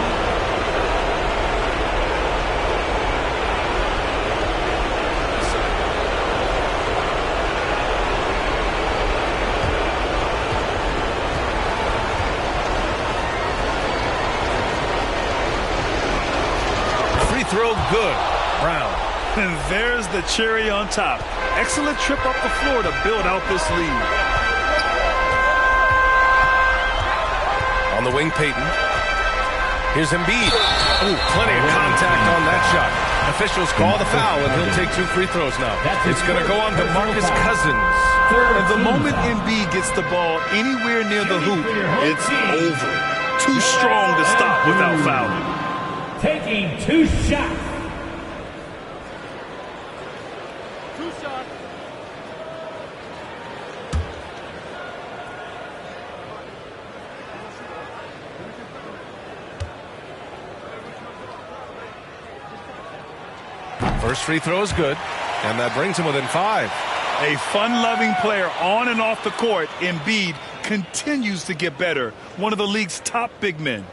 Throw good. Brown. And there's the cherry on top. Excellent trip up the floor to build out this lead. On the wing, Payton. Here's Embiid. Ooh, plenty of contact on that shot. Officials call the foul, and he'll take 2 free throws now. It's going to go on to DeMarcus Cousins. And the moment Embiid gets the ball anywhere near the hoop, it's over. Too strong to stop without fouling. Taking 2 shots. First free throw is good, and that brings him within 5. A fun-loving player on and off the court, Embiid continues to get better. One of the league's top big men.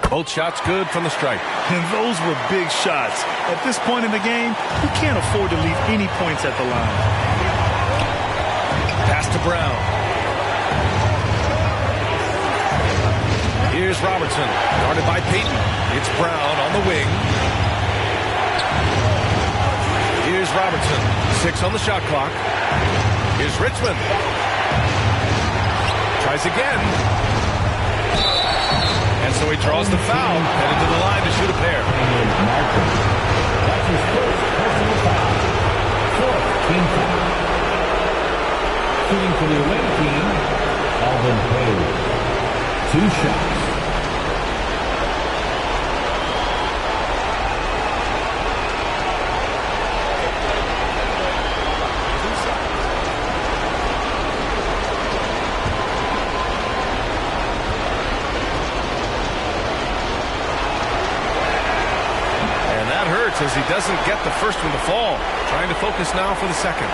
Both shots good from the stripe. And those were big shots. At this point in the game, you can't afford to leave any points at the line. Pass to Brown. Here's Robertson, guarded by Payton. It's Brown on the wing. Here's Robertson, 6 on the shot clock. Here's Richmond. Tries again. And so he draws the foul, headed to the line to shoot a pair. That's his first personal foul. 4th team foul. Shooting for the away team, Alvin Hayes. 2 shots. As he doesn't get the first one to fall. Trying to focus now for the second.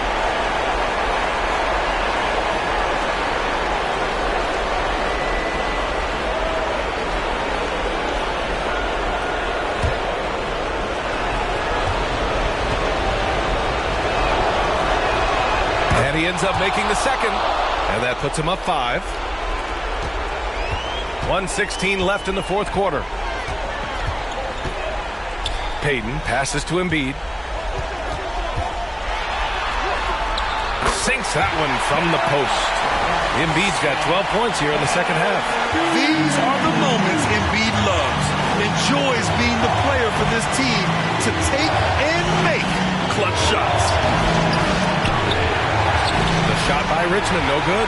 And he ends up making the second. And that puts him up 5. 1:16 left in the 4th quarter. Payton passes to Embiid. Sinks that one from the post. Embiid's got 12 points here in the second half. These are the moments Embiid loves. Enjoys being the player for this team to take and make clutch shots. The shot by Richmond, no good.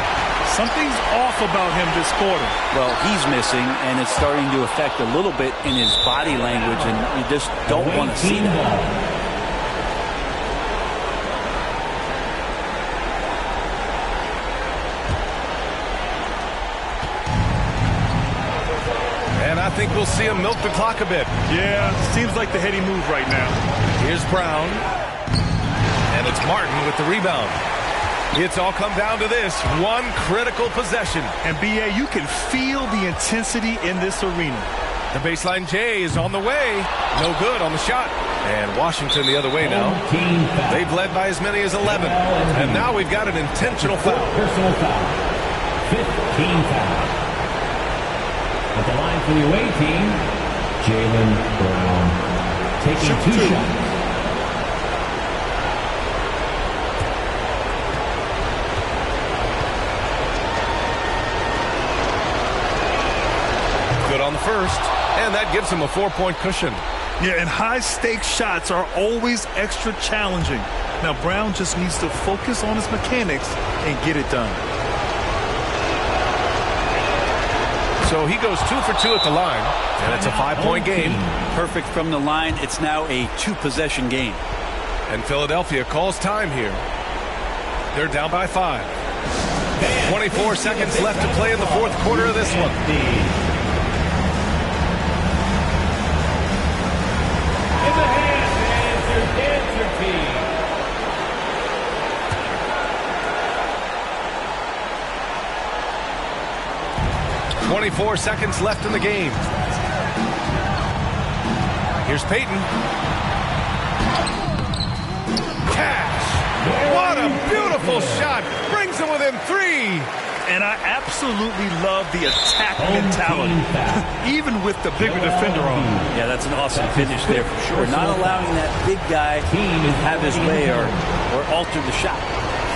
Something's off about him this quarter. Well, he's missing, and it's starting to affect a little bit in his body language, and you just don't want to see that. And I think we'll see him milk the clock a bit. Yeah, seems like the heady move right now. Here's Brown. And it's Martin with the rebound. It's all come down to this one critical possession. And B.A., you can feel the intensity in this arena. The baseline J is on the way. No good on the shot. And Washington the other way now. They've led by as many as 11. And now we've got an intentional foul. Personal foul. 5th team foul. At the line for the away team, Jaylen Brown. Taking 2 shots. On the first, and that gives him a 4-point cushion. Yeah, and high-stakes shots are always extra challenging. Now, Brown just needs to focus on his mechanics and get it done. So he goes 2 for 2 at the line, and it's a 5-point game. Perfect from the line. It's now a 2-possession game. And Philadelphia calls time here. They're down by 5. 24 seconds left to play in the fourth quarter of this one. In the hand, and your dancer team. 24 seconds left in the game. Here's Payton. Cash. What a beautiful shot. Brings him within 3. And I absolutely love the attack mentality, even with the bigger defender on. Yeah, that's an awesome finish there for sure. Not allowing that big guy to have his way or alter the shot.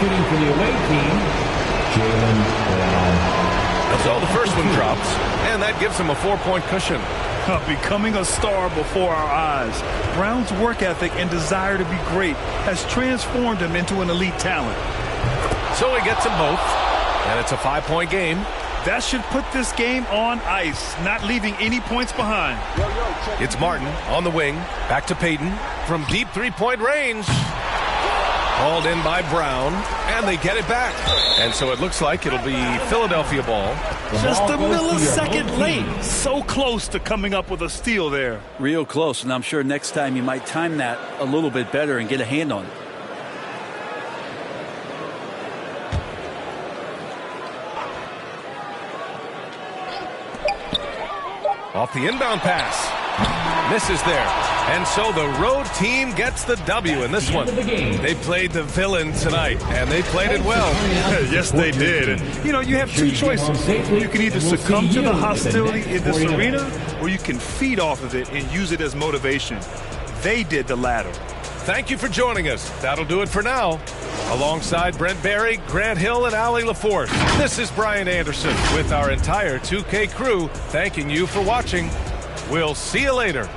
Shooting for the away team, Jaylen Brown. So the first one drops, and that gives him a 4-point cushion. Becoming a star before our eyes. Brown's work ethic and desire to be great has transformed him into an elite talent. So he gets them both, and it's a 5-point game. That should put this game on ice, not leaving any points behind. It's Martin on the wing, back to Payton from deep 3-point range. Hauled in by Brown, and they get it back. And so it looks like it'll be Philadelphia ball. Just a millisecond late. So close to coming up with a steal there. Real close, and I'm sure next time you might time that a little bit better and get a hand on it. Off the inbound pass. Misses there. And so the road team gets the W in this one. They played the villain tonight, and they played it well. Yes, they did. And, you know, you have two choices. You can either succumb to the hostility in this arena, or you can feed off of it and use it as motivation. They did the latter. Thank you for joining us. That'll do it for now. Alongside Brent Barry, Grant Hill, and Allie LaForce, this is Brian Anderson with our entire 2K crew thanking you for watching. We'll see you later.